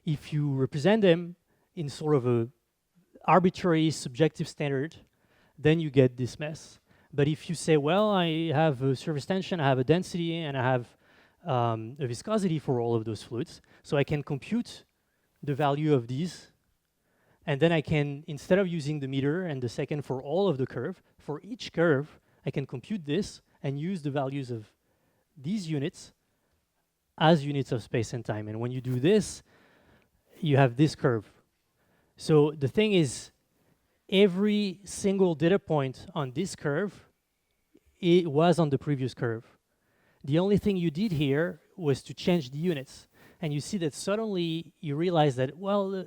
if you represent them in sort of a arbitrary subjective standard, then you get this mess. But if you say, well, I have a surface tension, I have a density, and I have a viscosity for all of those fluids, so I can compute the value of these, and then I can, instead of using the meter and the second for all of the curve, for each curve, I can compute this and use the values of these units as units of space and time. And when you do this, you have this curve. So the thing is, every single data point on this curve, it was on the previous curve. The only thing you did here was to change the units. And you see that suddenly you realize that, well,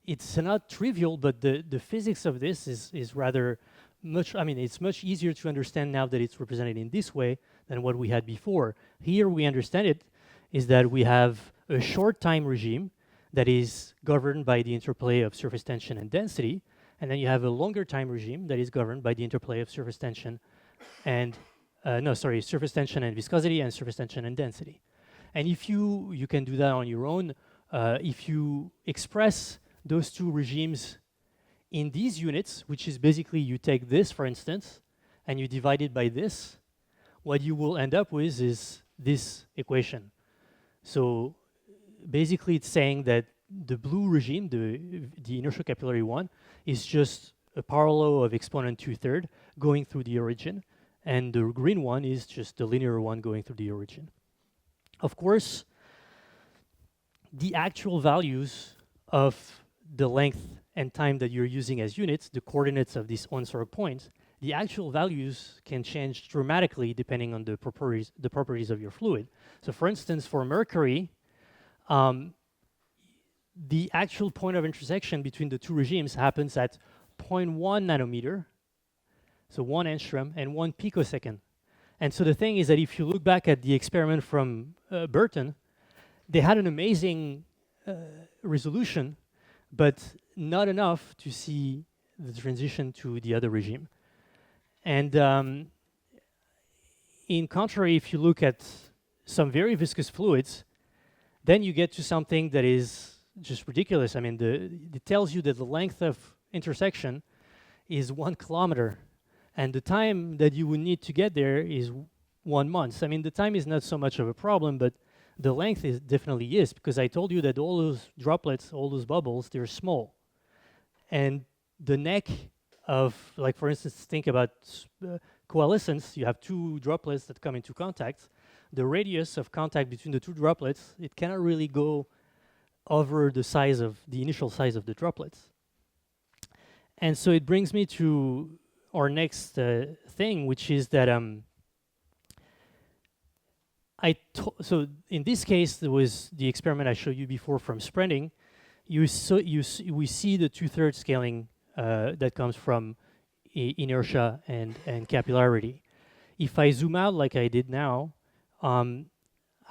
it's not trivial, but the physics of this is rather much, it's much easier to understand now that it's represented in this way than what we had before. Here we understand it is that we have a short time regime that is governed by the interplay of surface tension and density, and then you have a longer time regime that is governed by the interplay of surface tension and, surface tension and viscosity and surface tension and density. And if you can do that on your own, if you express those two regimes in these units, which is basically you take this, for instance, and you divide it by this, what you will end up with is this equation. So basically it's saying that the blue regime, the inertial capillary one, is just a parallel of exponent 2/3 going through the origin, and the green one is just the linear one going through the origin. Of course, the actual values of the length and time that you're using as units, the coordinates of these unsorted points, the actual values can change dramatically depending on the properties of your fluid. So for instance, for mercury, the actual point of intersection between the two regimes happens at 0.1 nanometer, so 1 angstrom, and 1 picosecond. And so the thing is that if you look back at the experiment from Burton, they had an amazing resolution, but not enough to see the transition to the other regime. And in contrary, if you look at some very viscous fluids, then you get to something that is just ridiculous. I mean, it tells you that the length of intersection is 1 kilometer, and the time that you would need to get there is 1 month. I mean, the time is not so much of a problem, but the length is definitely is, because I told you that all those droplets, all those bubbles, they're small. And the neck of, like for instance, think about coalescence, you have two droplets that come into contact. The radius of contact between the two droplets, it cannot really go over the size of the initial size of the droplets. And so it brings me to our next thing, which is that so in this case, there was the experiment I showed you before from spreading. We see the 2/3 scaling that comes from inertia and capillarity. If I zoom out like I did now,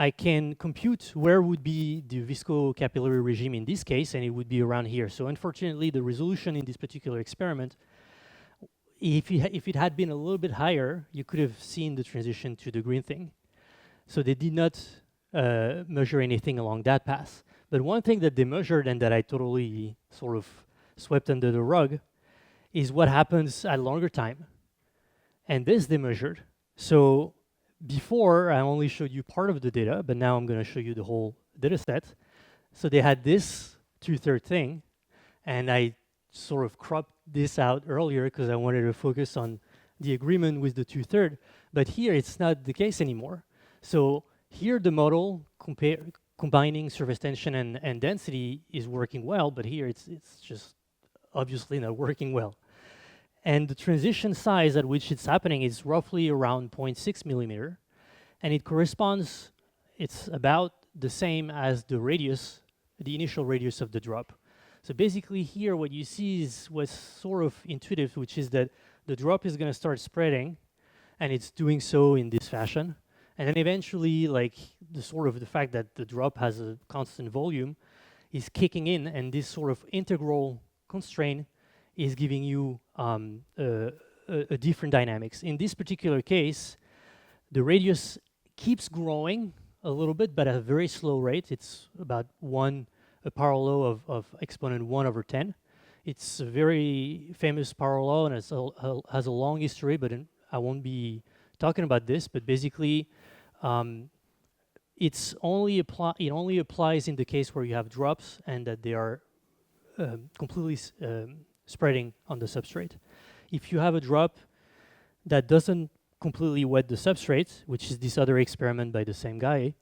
I can compute where would be the viscocapillary regime in this case, and it would be around here. So unfortunately, the resolution in this particular experiment, if it had been a little bit higher, you could have seen the transition to the green thing. So they did not measure anything along that path. But one thing that they measured and that I totally sort of swept under the rug is what happens at longer time. And this they measured. So before, I only showed you part of the data, but now I'm going to show you the whole data set. So they had this 2/3 thing, and I sort of cropped this out earlier because I wanted to focus on the agreement with the 2/3. But here, it's not the case anymore. So here, the model combining surface tension and density is working well, but here it's just obviously not working well. And the transition size at which it's happening is roughly around 0.6 millimeter, and it corresponds, it's about the same as the radius, the initial radius of the drop. So basically here what you see is what's sort of intuitive, which is that the drop is going to start spreading, and it's doing so in this fashion. And then eventually, like the fact that the drop has a constant volume is kicking in, and this sort of integral constraint is giving you a different dynamics. In this particular case, the radius keeps growing a little bit, but at a very slow rate. It's about a parallel of exponent 1/10. It's a very famous parallel and has a long history, but I won't be talking about this. But basically, it only applies in the case where you have drops and that they are completely spreading on the substrate. If you have a drop that doesn't completely wet the substrate, which is this other experiment by the same guy,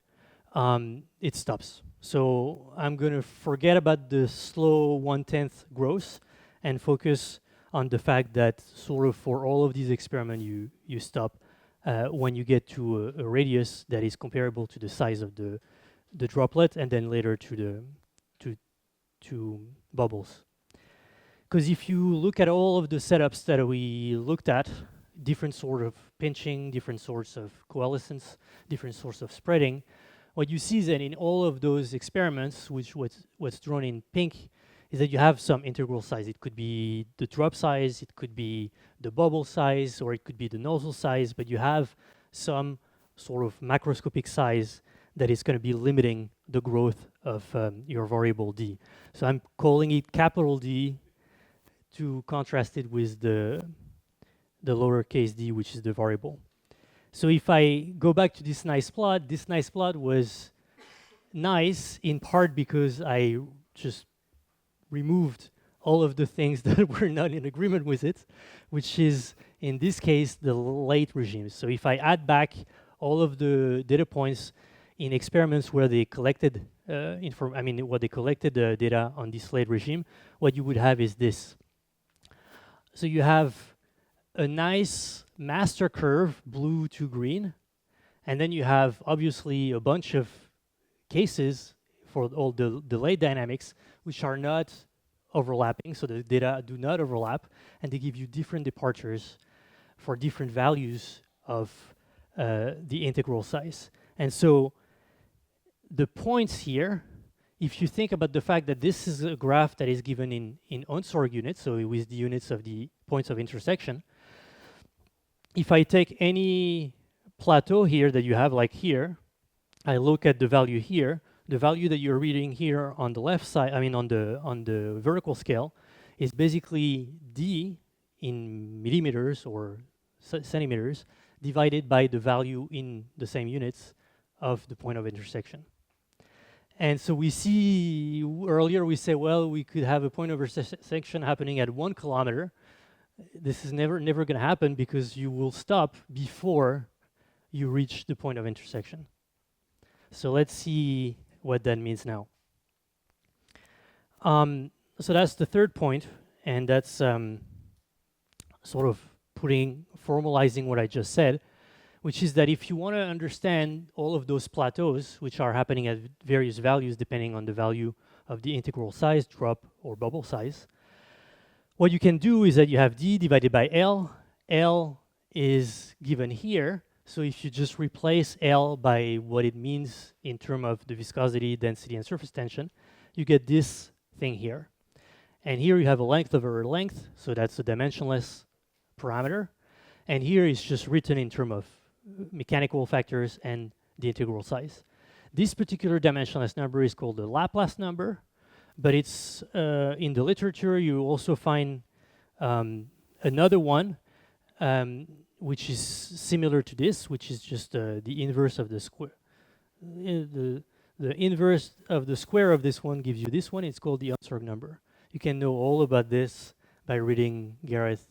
it stops. So I'm going to forget about the slow 1/10 growth and focus on the fact that sort of for all of these experiments, you stop when you get to a radius that is comparable to the size of the droplet, and then later to bubbles. Because if you look at all of the setups that we looked at, different sort of pinching, different sorts of coalescence, different sorts of spreading, what you see is that in all of those experiments, which what's drawn in pink, is that you have some integral size. It could be the drop size, it could be the bubble size, or it could be the nozzle size, but you have some sort of macroscopic size that is going to be limiting the growth of your variable D. So I'm calling it capital D to contrast it with the lowercase d, which is the variable. So if I go back to this nice plot was nice in part because I just removed all of the things that were not in agreement with it, which is, in this case, the late regimes. So if I add back all of the data points in experiments where they collected what they collected the data on this late regime, what you would have is this. So you have a nice master curve, blue to green, and then you have obviously a bunch of cases for all the delayed dynamics which are not overlapping, so the data do not overlap, and they give you different departures for different values of the integral size. And so the points here, if you think about the fact that this is a graph that is given in Onsorg units, so with the units of the points of intersection, if I take any plateau here that you have, like here, I look at the value here, the value that you're reading here on the left side, on the vertical scale, is basically d in millimeters or centimeters divided by the value in the same units of the point of intersection. And so we see, earlier we say, well, we could have a point of intersection happening at 1 kilometer. This is never going to happen because you will stop before you reach the point of intersection. So let's see what that means now. So that's the third point, and that's sort of formalizing what I just said, which is that if you want to understand all of those plateaus, which are happening at various values depending on the value of the integral size, drop, or bubble size, what you can do is that you have d divided by L. L is given here, so if you just replace L by what it means in terms of the viscosity, density, and surface tension, you get this thing here. And here you have a length over a length, so that's a dimensionless parameter. And here is just written in terms of mechanical factors and the integral size. This particular dimensionless number is called the Laplace number, but it's in the literature you also find another one which is similar to this, which is just the inverse of the square. The inverse of the square of this one gives you this one. It's called the Onsorg number. You can know all about this by reading Gareth's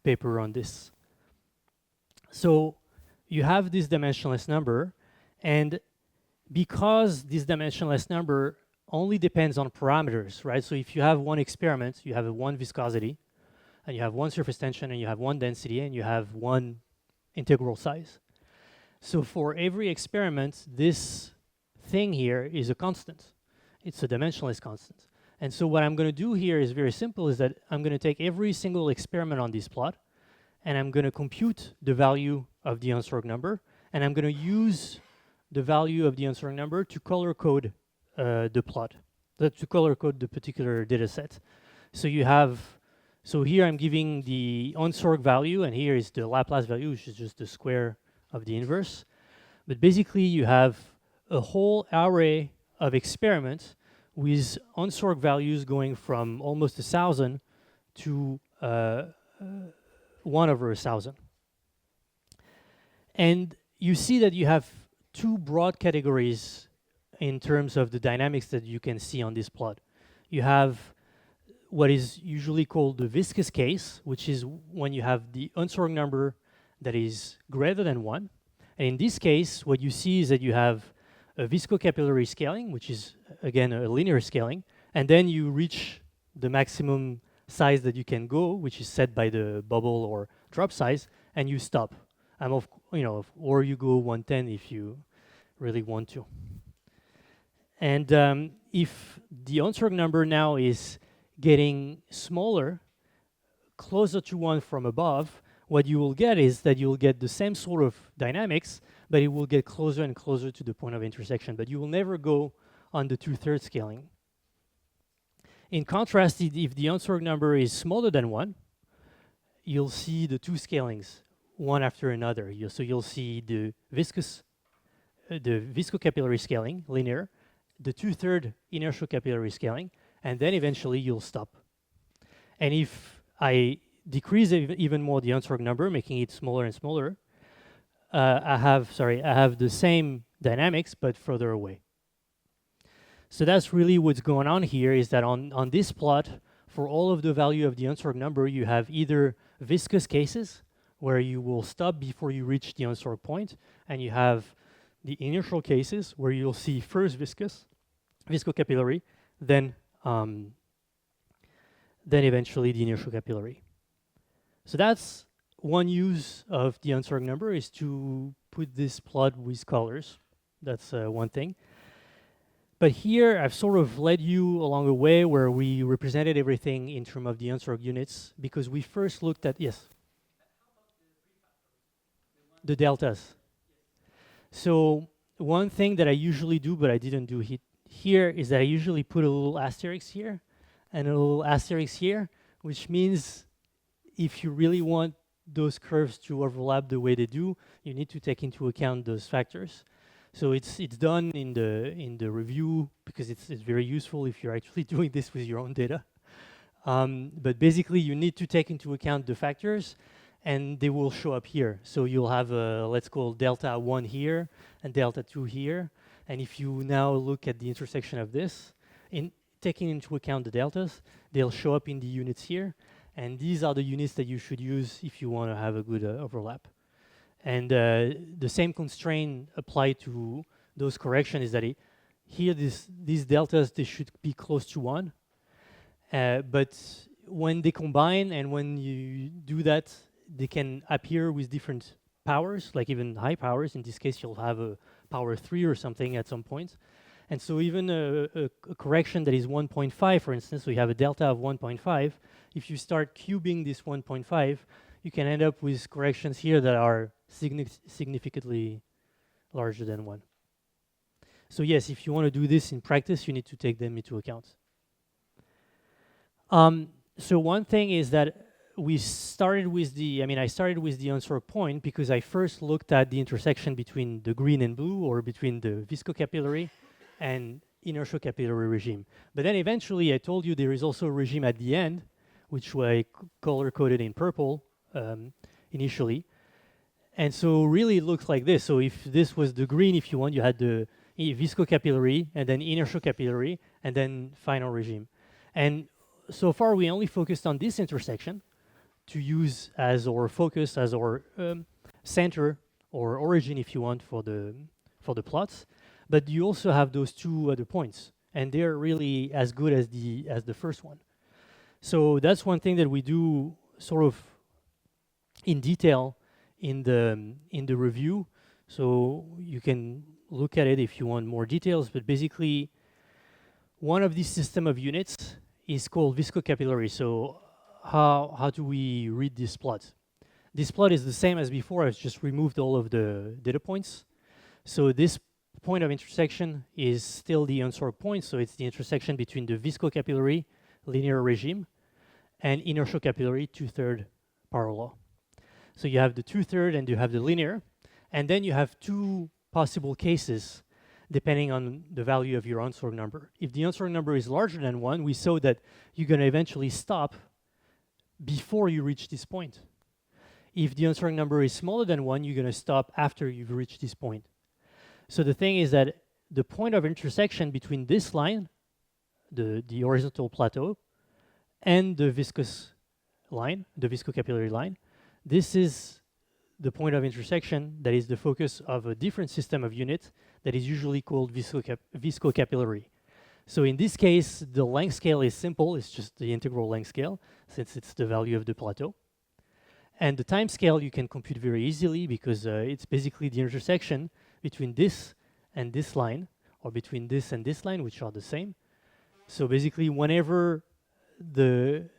paper on this. So you have this dimensionless number, and because this dimensionless number only depends on parameters, right? So if you have one experiment, you have one viscosity, and you have one surface tension, and you have one density, and you have one integral size. So for every experiment, this thing here is a constant. It's a dimensionless constant. And so what I'm going to do here is very simple, is that I'm going to take every single experiment on this plot, and I'm going to compute the value of the Onsorg number, and I'm going to use the value of the Onsorg number to color code the plot, to color code the particular data set. So you have, so here I'm giving the Onsorg value, and here is the Laplace value, which is just the square of the inverse. But basically you have a whole array of experiments with Onsorg values going from almost 1,000 to 1 over 1,000. And you see that you have two broad categories in terms of the dynamics that you can see on this plot. You have what is usually called the viscous case, which is when you have the Onsorg number that is greater than 1. And in this case, what you see is that you have a viscocapillary scaling, which is, again, a linear scaling, and then you reach the maximum size that you can go, which is set by the bubble or drop size, and you stop. Or you go 110 if you really want to. And if the Onsorg number now is getting smaller, closer to 1 from above, what you will get is that you'll get the same sort of dynamics, but it will get closer and closer to the point of intersection. But you will never go on the 2/3 scaling. In contrast, if the Onsorg number is smaller than 1, you'll see the two scalings, one after another. So you'll see the viscocapillary scaling, linear, the 2/3 inertial capillary scaling, and then eventually you'll stop. And if I decrease even more the Onsorg number, making it smaller and smaller, I have the same dynamics, but further away. So that's really what's going on here, is that on this plot, for all of the value of the unsorted number, you have either viscous cases, where you will stop before you reach the unsorted point, and you have the inertial cases, where you'll see first viscocapillary, then eventually the inertial capillary. So that's one use of the unsorted number, is to put this plot with colors. That's one thing. But here I've sort of led you along a way where we represented everything in terms of the unsorted units, because we first looked at, yes, the deltas. So one thing that I usually do, but I didn't do here, is that I usually put a little asterisk here and a little asterisk here, which means if you really want those curves to overlap the way they do, you need to take into account those factors. So it's done in the review, because it's very useful if you're actually doing this with your own data. But basically, you need to take into account the factors, and they will show up here. So you'll have let's call delta 1 here and delta 2 here. And if you now look at the intersection of this, taking into account the deltas, they'll show up in the units here. And these are the units that you should use if you want to have a good overlap. And the same constraint apply to those corrections, is that here these deltas, they should be close to 1. But when they combine and when you do that, they can appear with different powers, like even high powers. In this case, you'll have a power 3 or something at some point. And so even a correction that is 1.5, for instance, so you have a delta of 1.5. If you start cubing this 1.5, you can end up with corrections here that are significantly larger than 1. So yes, if you want to do this in practice, you need to take them into account. So one thing is that I started with the unsorted point, because I first looked at the intersection between the green and blue, or between the viscocapillary and inertial capillary regime. But then eventually I told you there is also a regime at the end, which I color-coded in purple initially. And so really it looks like this. So if this was the green, if you want, you had the viscocapillary, and then inertial capillary, and then final regime. And so far we only focused on this intersection to use as our focus, as our center or origin, if you want, for the plots. But you also have those two other points, and they're really as good as the first one. So that's one thing that we do sort of in detail in the review. So you can look at it if you want more details. But basically, one of these system of units is called viscocapillary. So how do we read this plot? This plot is the same as before. I've just removed all of the data points. So this point of intersection is still the unsorted point. So it's the intersection between the viscocapillary linear regime and inertial capillary 2/3 parallel. So you have the 2/3 and you have the linear. And then you have two possible cases depending on the value of your unsorted number. If the unsorted number is larger than 1, we saw that you're going to eventually stop before you reach this point. If the unsorted number is smaller than 1, you're going to stop after you've reached this point. So the thing is that the point of intersection between this line, the horizontal plateau, and the viscous line, the viscocapillary line, this is the point of intersection that is the focus of a different system of units that is usually called viscocapillary. So in this case, the length scale is simple. It's just the integral length scale, since it's the value of the plateau. And the time scale you can compute very easily, because it's basically the intersection between this and this line, or between this and this line, which are the same. So basically, whenever the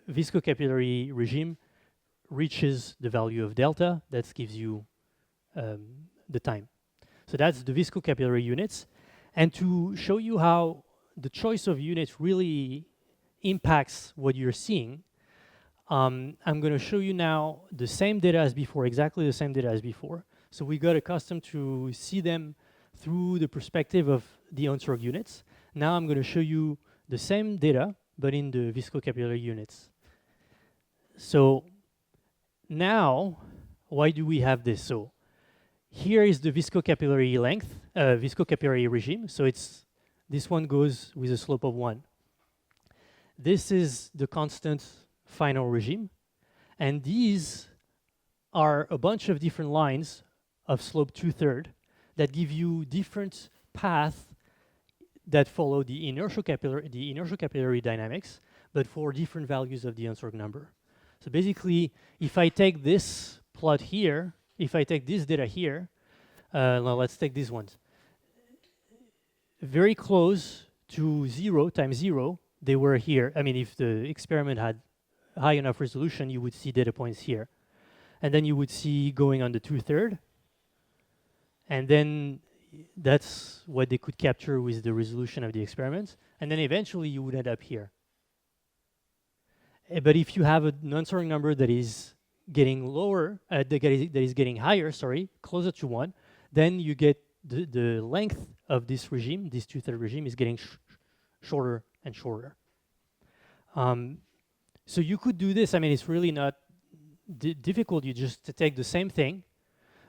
viscocapillary regime reaches the value of delta, that gives you the time. So that's the viscocapillary units. And to show you how the choice of units really impacts what you're seeing, I'm going to show you now the same data as before, exactly the same data as before. So we got accustomed to see them through the perspective of the unsorted units. Now I'm going to show you the same data, but in the viscocapillary units. So now, why do we have this? So Here is the viscocapillary length, viscocapillary regime. So this one goes with a slope of 1. This is the constant final regime. And these are a bunch of different lines of slope 2/3 that give you different paths that follow the inertial capillary dynamics, but for different values of the Unsorg number. So basically, if I take this plot here, if I take this data here, now let's take these ones. Very close to 0 times 0, they were here. I mean, if the experiment had high enough resolution, you would see data points here. And then you would see going on the 2/3. And then that's what they could capture with the resolution of the experiments. And then eventually you would end up here. But if you have a non-Unsorg number that is getting lower, that is getting higher, closer to 1, then you get the length of this regime, this 2/3 regime, is getting shorter and shorter. So you could do this. I mean, it's really not difficult. You just take the same thing,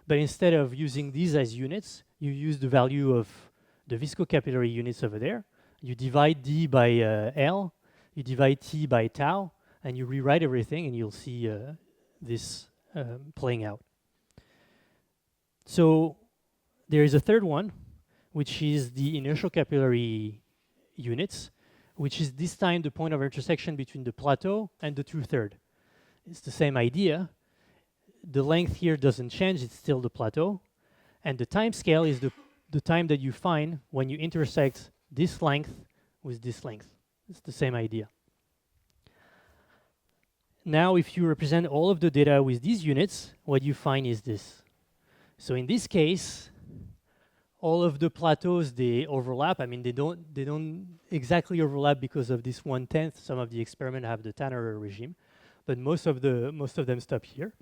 but instead of using these as units, you use the value of the viscocapillary units over there. You divide D by L, you divide T by tau, and you rewrite everything, and you'll see this playing out. So there is a third one, which is the inertial capillary units, which is this time the point of intersection between the plateau and the 2/3. It's the same idea. The length here doesn't change, it's still the plateau. And the time scale is the time that you find when you intersect this length with this length. It's the same idea. Now, if you represent all of the data with these units, what you find is this. So in this case, all of the plateaus, they overlap. I mean, they don't exactly overlap because of this 1/10. Some of the experiments have the Tanner regime, but most of them stop here.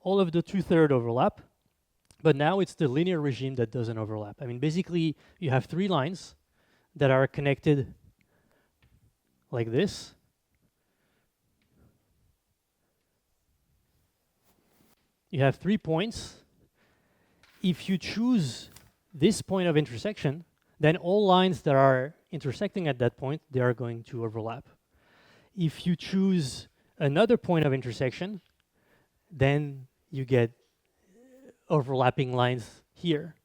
All of the 2/3 overlap, but now it's the linear regime that doesn't overlap. I mean, basically, you have 3 lines that are connected like this. You have 3 points. If you choose this point of intersection, then all lines that are intersecting at that point, they are going to overlap. If you choose another point of intersection, then you get overlapping lines here.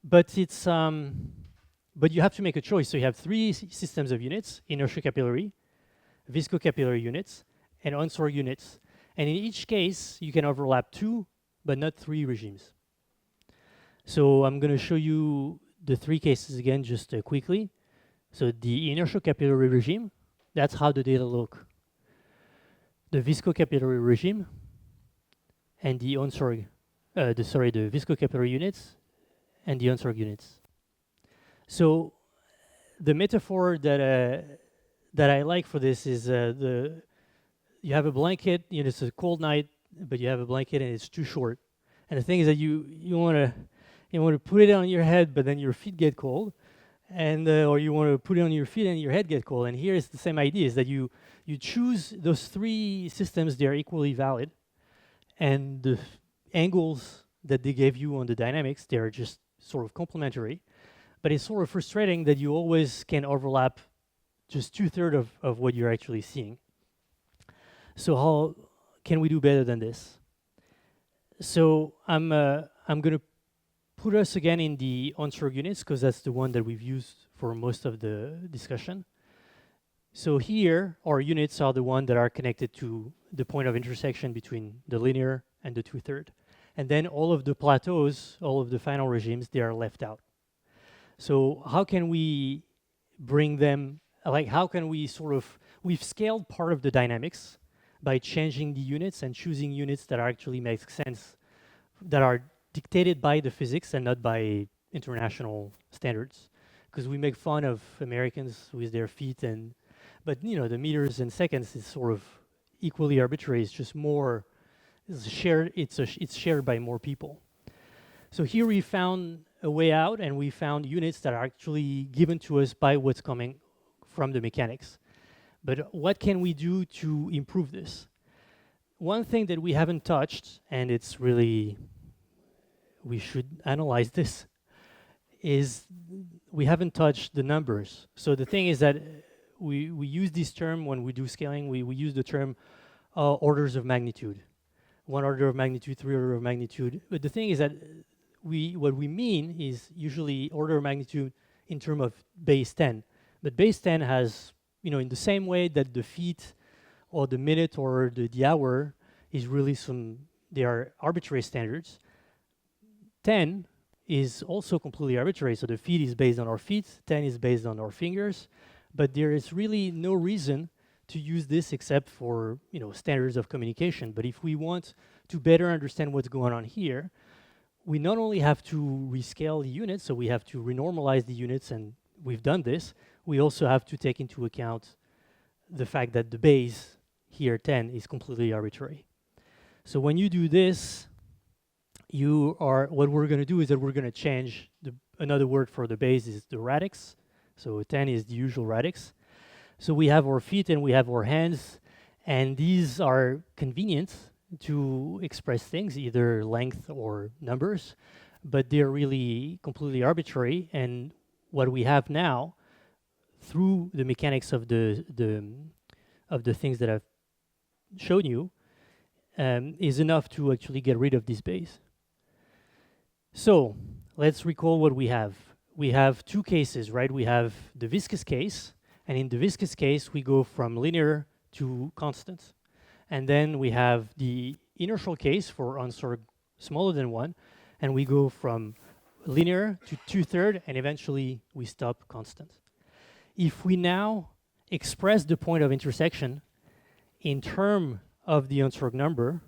But it's but you have to make a choice. So you have 3 systems of units: inertial capillary, viscocapillary units, and Unsorg units. And in each case, you can overlap 2, but not 3 regimes. So I'm going to show you the 3 cases again, just quickly. So the inertial capillary regime, that's how the data look. The viscocapillary regime, and the Unsorg, the viscocapillary units, and the Unsorg units. So the metaphor that I like for this is you have a blanket. You know, it's a cold night, but you have a blanket and it's too short. And the thing is that you want to put it on your head, but then your feet get cold, and or you want to put it on your feet and your head get cold. And here is the same idea: is that you choose those 3 systems; they are equally valid, and the angles that they gave you on the dynamics, they are just sort of complementary. But it's sort of frustrating that you always can overlap just 2/3 of what you're actually seeing. So how can we do better than this? So I'm going to put us again in the Unsorg units, because that's the one that we've used for most of the discussion. So here, our units are the ones that are connected to the point of intersection between the linear and the 2/3. And then all of the plateaus, all of the final regimes, they are left out. So how can we bring them, like how can we we've scaled part of the dynamics by changing the units and choosing units that actually make sense, that are dictated by the physics and not by international standards. Because we make fun of Americans with their feet, but you know, the meters and seconds is sort of equally arbitrary. It's just more, it's shared by more people. So here we found a way out, and we found units that are actually given to us by what's coming from the mechanics. But what can we do to improve this? One thing that we haven't touched, and it's really we should analyze this is we haven't touched the numbers. So the thing is that we use this term when we do scaling, we use the term orders of magnitude. 1 order of magnitude, 3 order of magnitude. But the thing is that what we mean is usually order of magnitude in terms of base 10. But base 10 has, in the same way that the feet or the minute or the hour is really they are arbitrary standards. 10 is also completely arbitrary. So the feet is based on our feet, 10 is based on our fingers, but there is really no reason to use this except for, standards of communication. But if we want to better understand what's going on here, we not only have to rescale the units, so we have to renormalize the units, and we've done this, we also have to take into account the fact that the base here, 10, is completely arbitrary. So when you do this, what we're going to do is that we're going to change another word for the base is the radix. So 10 is the usual radix. So we have our feet and we have our hands, and these are convenient to express things, either length or numbers, but they're really completely arbitrary. And what we have now, through the mechanics of the things that I've shown you, is enough to actually get rid of this base. So let's recall what we have. We have two cases, right? We have the viscous case, and in the viscous case, we go from linear to constant. And then we have the inertial case for unsorted smaller than 1, and we go from linear to 2/3, and eventually we stop constant. If we now express the point of intersection in terms of the unsorted number,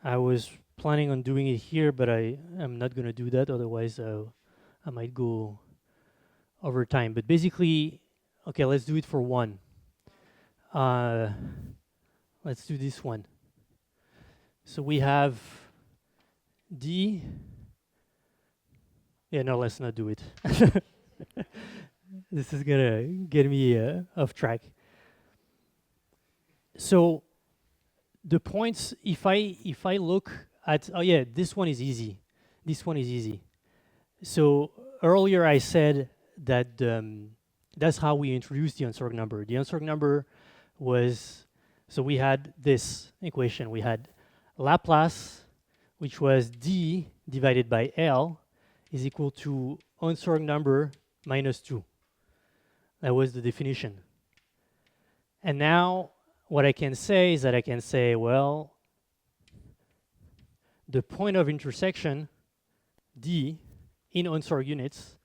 I was planning on doing it here, but I am not going to do that, otherwise I might go over time. But basically, okay, let's do it for 1. Let's do this one. So we have D. Yeah, no, let's not do it. This is gonna get me off track. So the points, if I look at, oh yeah, this one is easy. This one is easy. So earlier I said that that's how we introduced the unsorted number. The unsorted number was, so we had this equation. We had Laplace, which was D divided by L, is equal to unsorted number minus 2. That was the definition. And now what I can say is that I can say, well, the point of intersection, D, in unsorted units.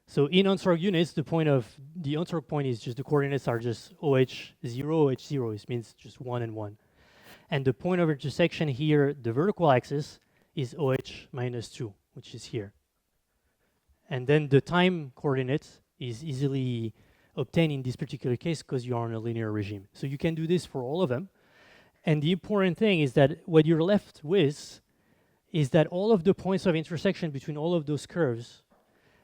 So in unsorted units, the point of the unsorted point is just the coordinates are just OH0, OH0. It means just 1 and 1. And the point of intersection here, the vertical axis, is OH minus 2, which is here. And then the time coordinate is easily obtained in this particular case because you are on a linear regime. So you can do this for all of them. And the important thing is that what you're left with is that all of the points of intersection between all of those curves,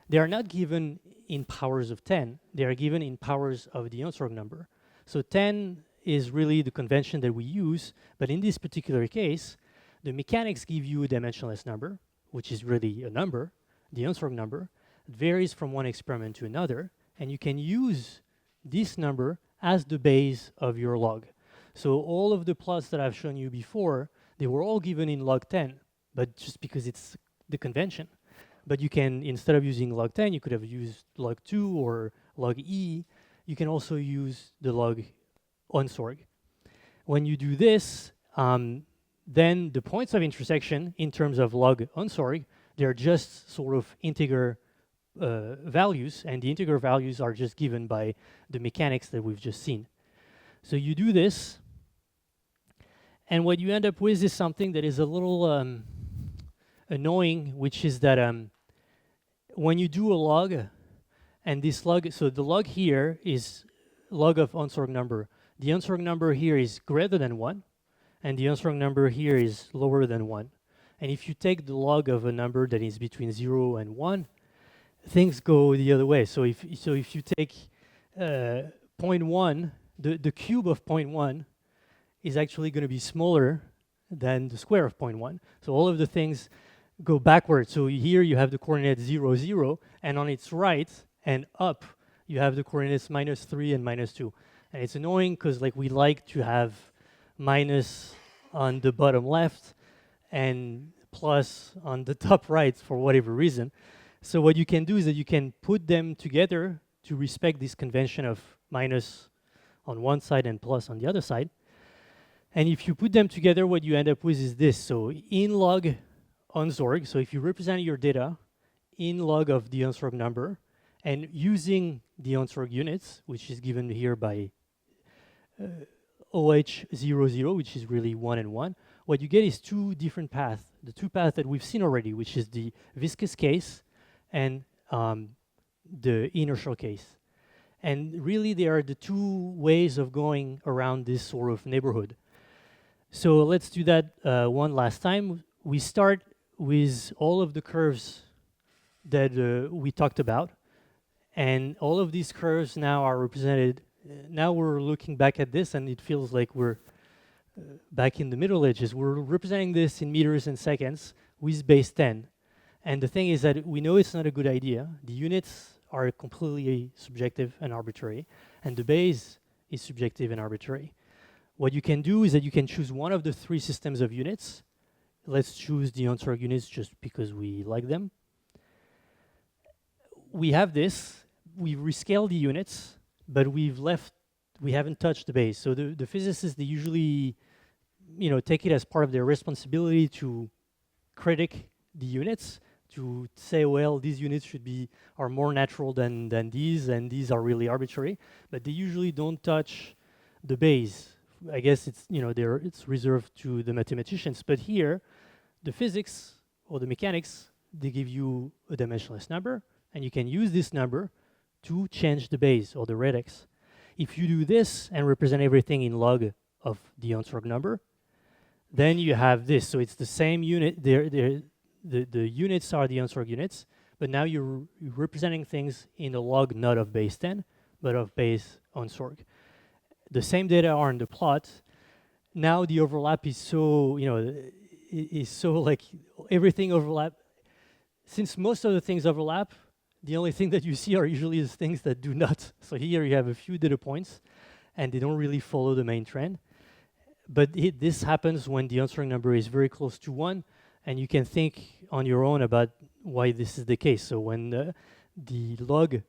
they are not given in powers of 10. They are given in powers of the unsorted number. So 10 is really the convention that we use. But in this particular case, the mechanics give you a dimensionless number, which is really a number, the unsorted number. It varies from one experiment to another. And you can use this number as the base of your log. So all of the plots that I've shown you before, they were all given in log 10, but just because it's the convention. But you can, instead of using log 10, you could have used log 2 or log E. You can also use the log unsorted. When you do this, then the points of intersection in terms of log unsorted, they're just sort of integer values, and the integer values are just given by the mechanics that we've just seen. So you do this, and what you end up with is something that is a little annoying, which is that when you do a log, and this log, so the log here is log of unsorted number. The unsorted number here is greater than 1, and the unsorted number here is lower than 1. And if you take the log of a number that is between 0 and 1, things go the other way. So if you take 0.1, the cube of 0.1 is actually going to be smaller than the square of 0.1. So all of the things go backwards. So here you have the coordinate 0, 0, and on its right and up, you have the coordinates -3 and -2. And it's annoying because like we like to have minus on the bottom left and plus on the top right for whatever reason. So what you can do is that you can put them together to respect this convention of minus on one side and plus on the other side. And if you put them together, what you end up with is this. So in log unsorg, so if you represent your data in log of the unsorg number and using the unsorg units, which is given here by OH00, which is really 1 and 1, what you get is two different paths. The two paths that we've seen already, which is the viscous case and the inertial case. And really, they are the two ways of going around this sort of neighborhood. So let's do that one last time. We start with all of the curves that we talked about. And all of these curves now are represented. Now we're looking back at this, and it feels like we're back in the Middle Ages. We're representing this in meters and seconds with base 10. And the thing is that we know it's not a good idea. The units are completely subjective and arbitrary, and the base is subjective and arbitrary. What you can do is that you can choose one of the three systems of units. Let's choose the unsorg units just because we like them. We have this. We've rescaled the units, but we haven't touched the base. So the physicists, they usually, take it as part of their responsibility to critique the units, to say, well, these units are more natural than these, and these are really arbitrary. But they usually don't touch the base. I guess it's reserved to the mathematicians. But here, the physics or the mechanics, they give you a dimensionless number, and you can use this number to change the base or the radix. If you do this and represent everything in log of the unsorg number, then you have this. So it's the same unit. The units are the unsorg units, but now you're representing things in the log not of base 10, but of base unsorg. The same data are in the plot. Now the overlap is so, is so like everything overlap. Since most of the things overlap, the only thing that you see are usually the things that do not. So here you have a few data points, and they don't really follow the main trend. But this happens when the unsorg number is very close to 1, and you can think on your own about why this is the case. So when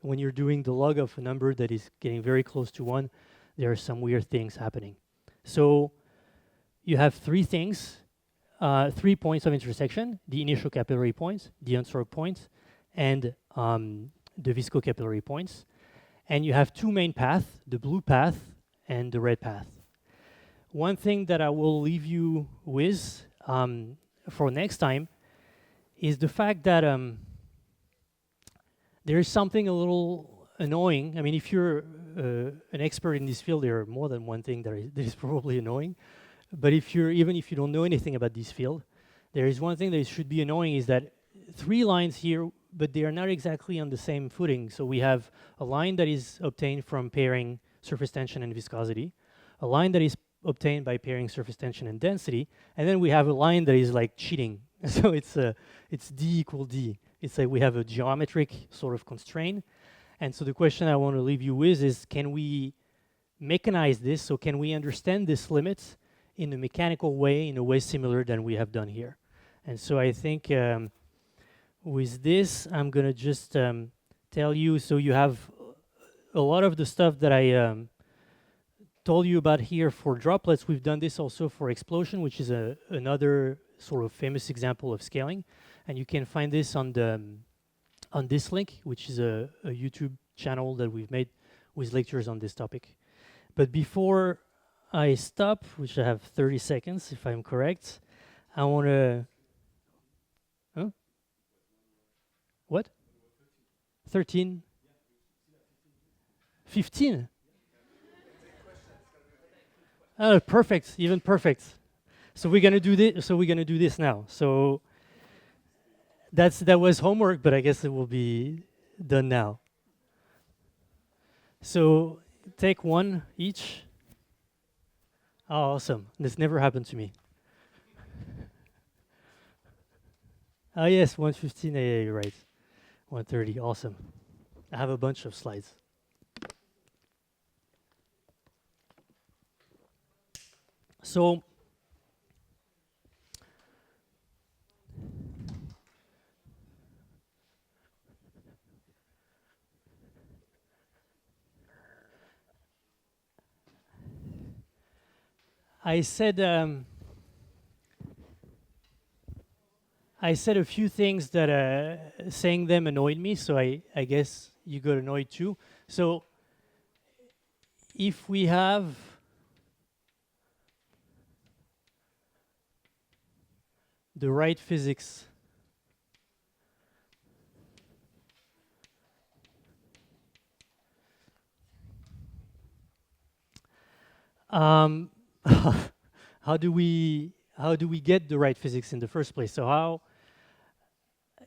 when you're doing the log of a number that is getting very close to 1, there are some weird things happening. So you have three things, 3 points of intersection: the initial capillary points, the unsorg points, and the viscocapillary points. And you have two main paths, the blue path and the red path. One thing that I will leave you with for next time is the fact that there is something a little annoying. I mean, if you're an expert in this field, there are more than one thing that is probably annoying. But even if you don't know anything about this field, there is one thing that should be annoying, is that 3 lines here, but they are not exactly on the same footing. So we have a line that is obtained from pairing surface tension and viscosity, a line that is obtained by pairing surface tension and density, and then we have a line that is like cheating. So it's D equal D. It's like we have a geometric sort of constraint. And so the question I want to leave you with is, can we mechanize this? So can we understand this limit in a mechanical way, in a way similar than we have done here? And so I think with this, I'm going to just tell you, so you have a lot of the stuff that I told you about here for droplets. We've done this also for explosion, which is another sort of famous example of scaling. And you can find this on this link, which is a YouTube channel that we've made with lectures on this topic. But before I stop, which I have 30 seconds, if I'm correct, I want to... Huh? What? 13? 15? Oh, perfect, even perfect. So we're gonna do this. So we're gonna do this now. So that was homework, but I guess it will be done now. So take one each. Oh, awesome! This never happened to me. Oh yes, 115. Yeah, you're right. 130. Awesome. I have a bunch of slides. So I said I said a few things that saying them annoyed me. So I guess you got annoyed too. So if we have the right physics, um, how do we get the right physics in the first place? So how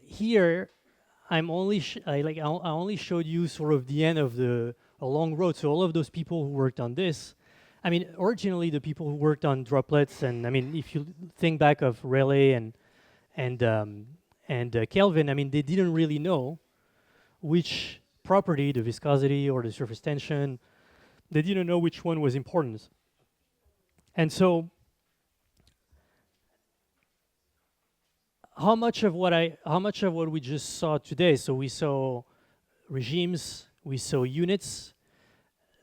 here I'm only I only showed you sort of the end of a long road. So all of those people who worked on this, I mean, originally the people who worked on droplets, and I mean, if you think back of Rayleigh and Kelvin, I mean, they didn't really know which property, the viscosity or the surface tension, they didn't know which one was important. And so how much of what we just saw today, so we saw regimes, we saw units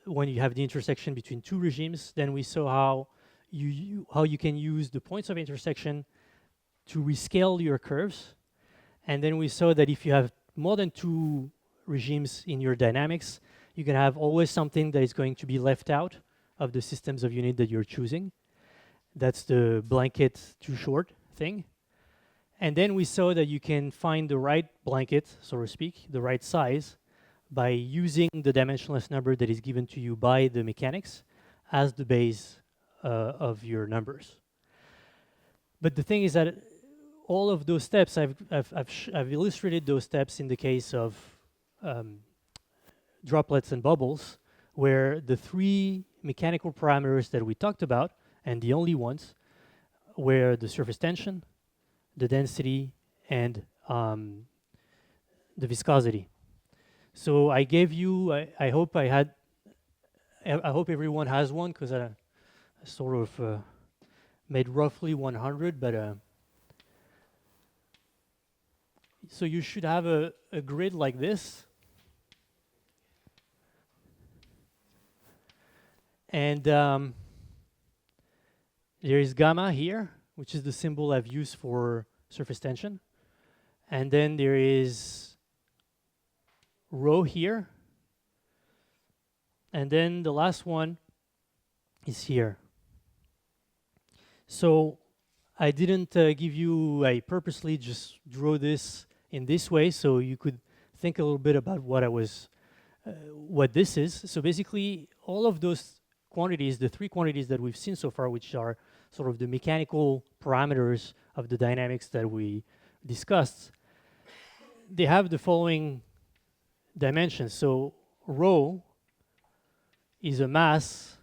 when you have the intersection between two regimes, then we saw how you can use the points of intersection to rescale your curves. And then we saw that if you have more than two regimes in your dynamics, you can have always something that is going to be left out of the systems of unit that you're choosing. That's the blanket too short thing. And then we saw that you can find the right blanket, so to speak, the right size, by using the dimensionless number that is given to you by the mechanics as the base of your numbers. But the thing is that all of those steps, I've illustrated those steps in the case of droplets and bubbles, where the three mechanical parameters that we talked about, and the only ones, were the surface tension, the density, and the viscosity. So I gave you, I hope I hope everyone has one, because I sort of made roughly 100, but so you should have a grid like this. And there is gamma here, which is the symbol I've used for surface tension. And then there is rho here. And then the last one is here. So I didn't give you, I purposely just drew this in this way so you could think a little bit about what this is. So basically, all of those quantities, the three quantities that we've seen so far, which are sort of the mechanical parameters of the dynamics that we discussed, they have the following dimensions. So rho is a mass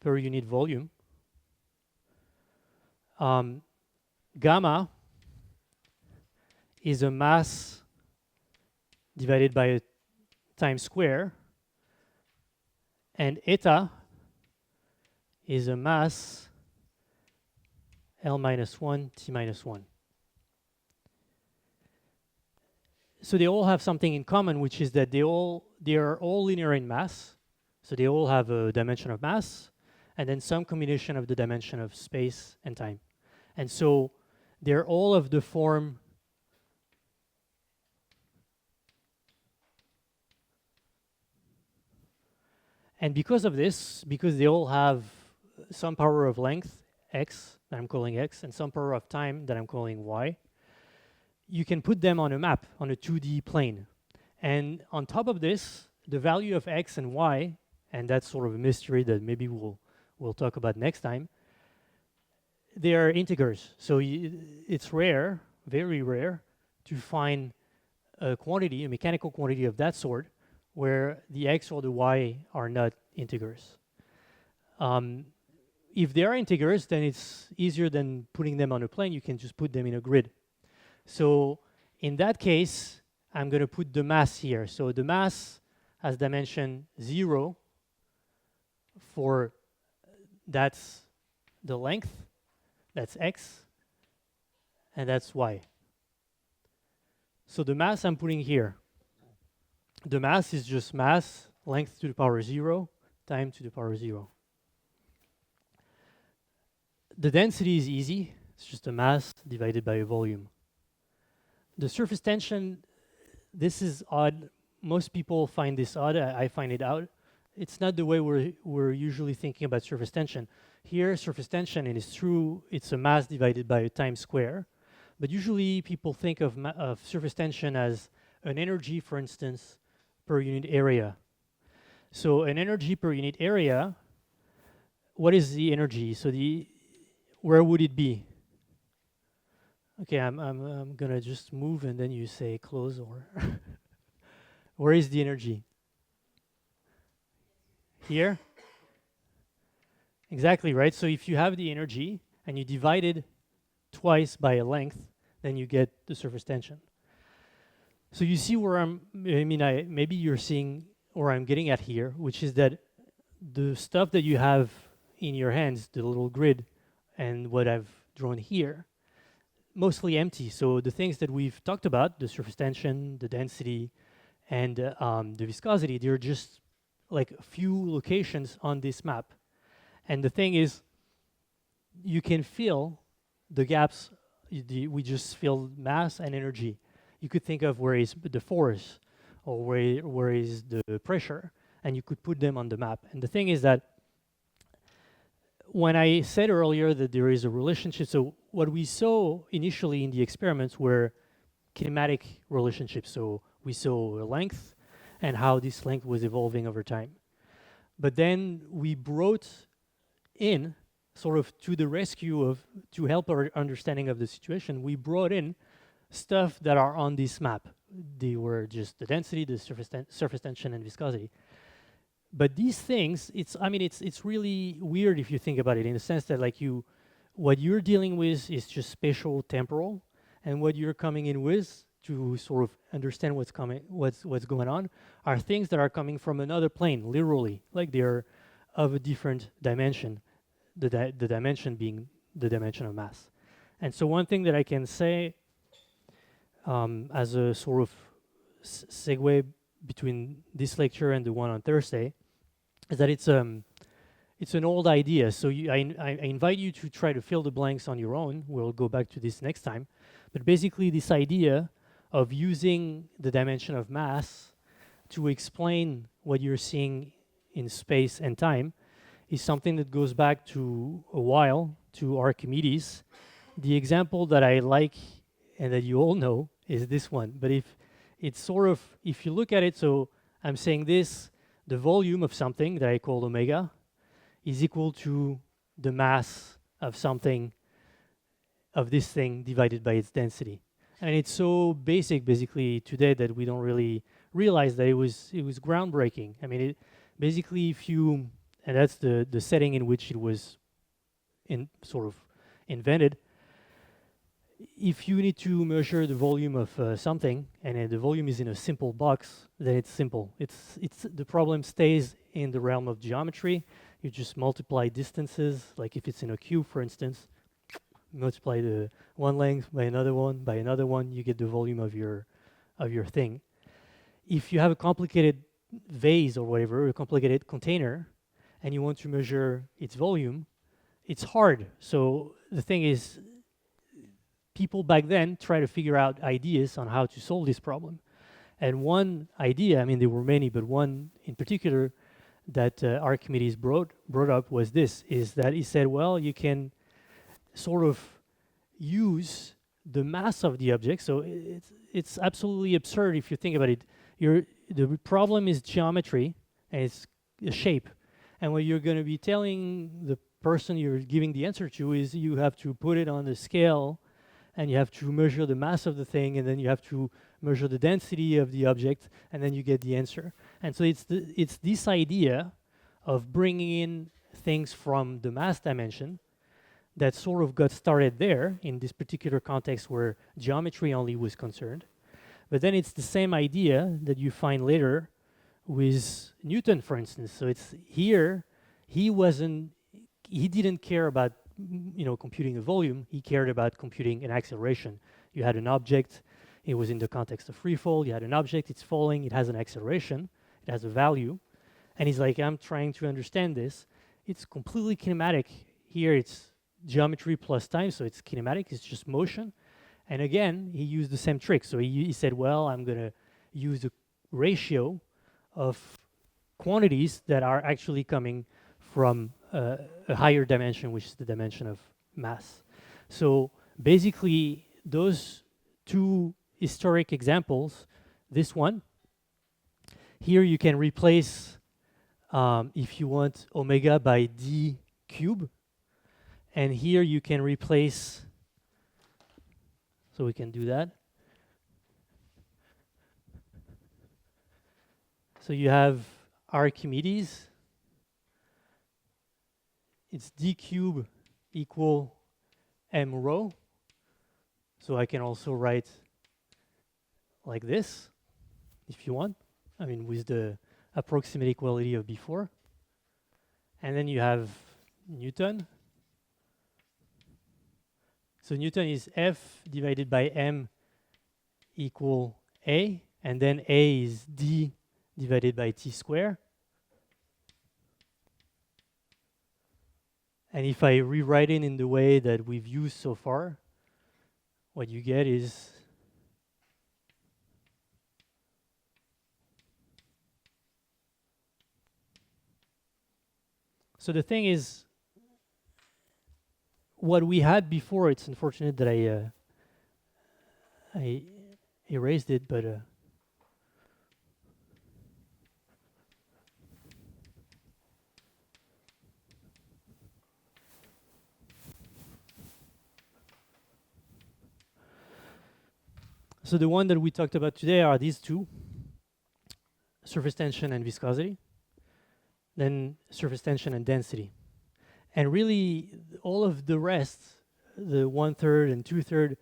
per unit volume. Gamma is a mass divided by a time square, and eta is a mass L minus 1, T minus 1. So they all have something in common, which is that they are all linear in mass. So they all have a dimension of mass, and then some combination of the dimension of space and time. And so they're all of the form and because of this, because they all have some power of length, x, that I'm calling x, and some power of time that I'm calling y, you can put them on a map, on a 2D plane. And on top of this, the value of x and y, and that's sort of a mystery that maybe we'll talk about next time, they are integers. So it's rare, very rare, to find a quantity, a mechanical quantity of that sort, where the x or the y are not integers. If they are integers, then it's easier than putting them on a plane. You can just put them in a grid. So in that case, I'm going to put the mass here. So the mass has dimension 0 for that's the length, that's x, and that's y. So the mass I'm putting here, the mass is just mass, length to the power 0, time to the power 0. The density is easy. It's just a mass divided by a volume. The surface tension, this is odd. Most people find this odd. I find it odd. It's not the way we're usually thinking about surface tension. Here, surface tension, and it's true, it's a mass divided by a time square. But usually people think of surface tension as an energy, for instance, per unit area. So an energy per unit area, what is the energy? So where would it be? Okay, I'm gonna just move and then you say close or where is the energy? Here? Exactly, right? So if you have the energy and you divide it twice by a length, then you get the surface tension. So you see where maybe you're seeing where I'm getting at here, which is that the stuff that you have in your hands, the little grid, and what I've drawn here, mostly empty. So the things that we've talked about, the surface tension, the density, and the viscosity, they're just like a few locations on this map. And the thing is, you can fill the gaps. We just fill mass and energy. You could think of where is the force or where is the pressure, and you could put them on the map. And the thing is that when I said earlier that there is a relationship, so what we saw initially in the experiments were kinematic relationships. So we saw a length and how this length was evolving over time. But then we brought in, sort of to the rescue to help our understanding of the situation, we brought in stuff that are on this map. They were just the density, the surface tension, and viscosity. But these things, it's really weird if you think about it, in the sense that what you're dealing with is just spatial temporal, and what you're coming in with to sort of understand what's going on are things that are coming from another plane, literally, like they're of a different dimension. The dimension being the dimension of mass. And so one thing that I can say as a sort of segue between this lecture and the one on Thursday is that it's an old idea. So I invite you to try to fill the blanks on your own. We'll go back to this next time. But basically this idea of using the dimension of mass to explain what you're seeing in space and time is something that goes back to Archimedes. The example that I like and that you all know is this one. But if you look at it, so I'm saying this, the volume of something that I call omega is equal to the mass of something, of this thing divided by its density. And it's so basic, basically, today that we don't really realize that it was groundbreaking. I mean, basically, and that's the setting in which it was invented. If you need to measure the volume of something, and the volume is in a simple box, then it's simple. The problem stays in the realm of geometry. You just multiply distances, like if it's in a cube, for instance, multiply the one length by another one, you get the volume of your thing. If you have a complicated vase or whatever, a complicated container, and you want to measure its volume, it's hard. So the thing is, people back then try to figure out ideas on how to solve this problem. And one idea, there were many, but one in particular that Archimedes brought up was this, is that he said, well, you can sort of use the mass of the object. So it's absolutely absurd if you think about it. The problem is geometry, and it's a shape. And what you're going to be telling the person you're giving the answer to is you have to put it on the scale, and you have to measure the mass of the thing, and then you have to measure the density of the object, and then you get the answer. And so it's this idea of bringing in things from the mass dimension that sort of got started there in this particular context where geometry only was concerned. But then it's the same idea that you find later with Newton, for instance. So it's here, he didn't care about computing a volume. He cared about computing an acceleration. You had an object, it was in the context of free fall. You had an object, it's falling, it has an acceleration, it has a value. And he's like, I'm trying to understand this. It's completely kinematic. Here it's geometry plus time, so it's kinematic, it's just motion. And again, he used the same trick. So he said, well, I'm going to use the ratio of quantities that are actually coming from a higher dimension, which is the dimension of mass. So basically, those two historic examples, this one, here you can replace, if you want, omega by d cube. And here you can replace, so we can do that. So you have Archimedes. It's d cube equal m rho. So I can also write like this, if you want. I mean, with the approximate equality of before. And then you have Newton. So Newton is F divided by M equal A, and then A is D divided by T squared. And if I rewrite it in the way that we've used so far, what you get is so the thing is, what we had before, it's unfortunate that I erased it, but so the one that we talked about today are these two, surface tension and viscosity, then surface tension and density. And really, all of the rest, the 1/3 and 2/3,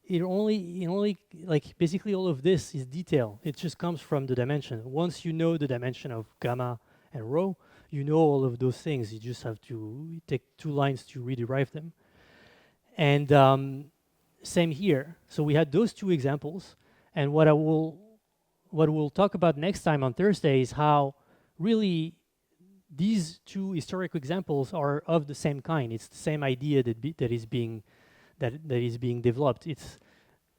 it only like basically all of this is detail. It just comes from the dimension. Once you know the dimension of gamma and rho, you know all of those things. You just have to take two lines to rederive them. And same here. So we had those two examples, and what we'll talk about next time on Thursday is how really these two historical examples are of the same kind. It's the same idea that is being developed. It's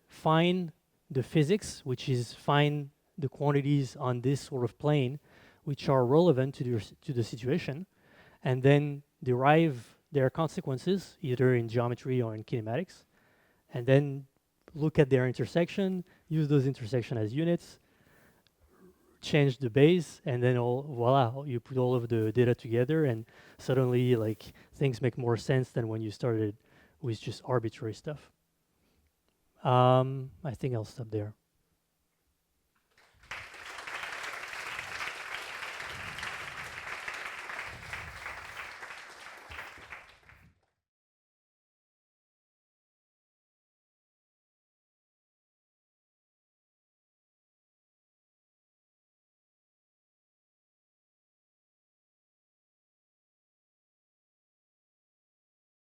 find the physics, which is find the quantities on this sort of plane, which are relevant to the situation, and then derive their consequences either in geometry or in kinematics, and then look at their intersection, use those intersections as units, change the base, and then voila, you put all of the data together, and suddenly like things make more sense than when you started with just arbitrary stuff. I think I'll stop there.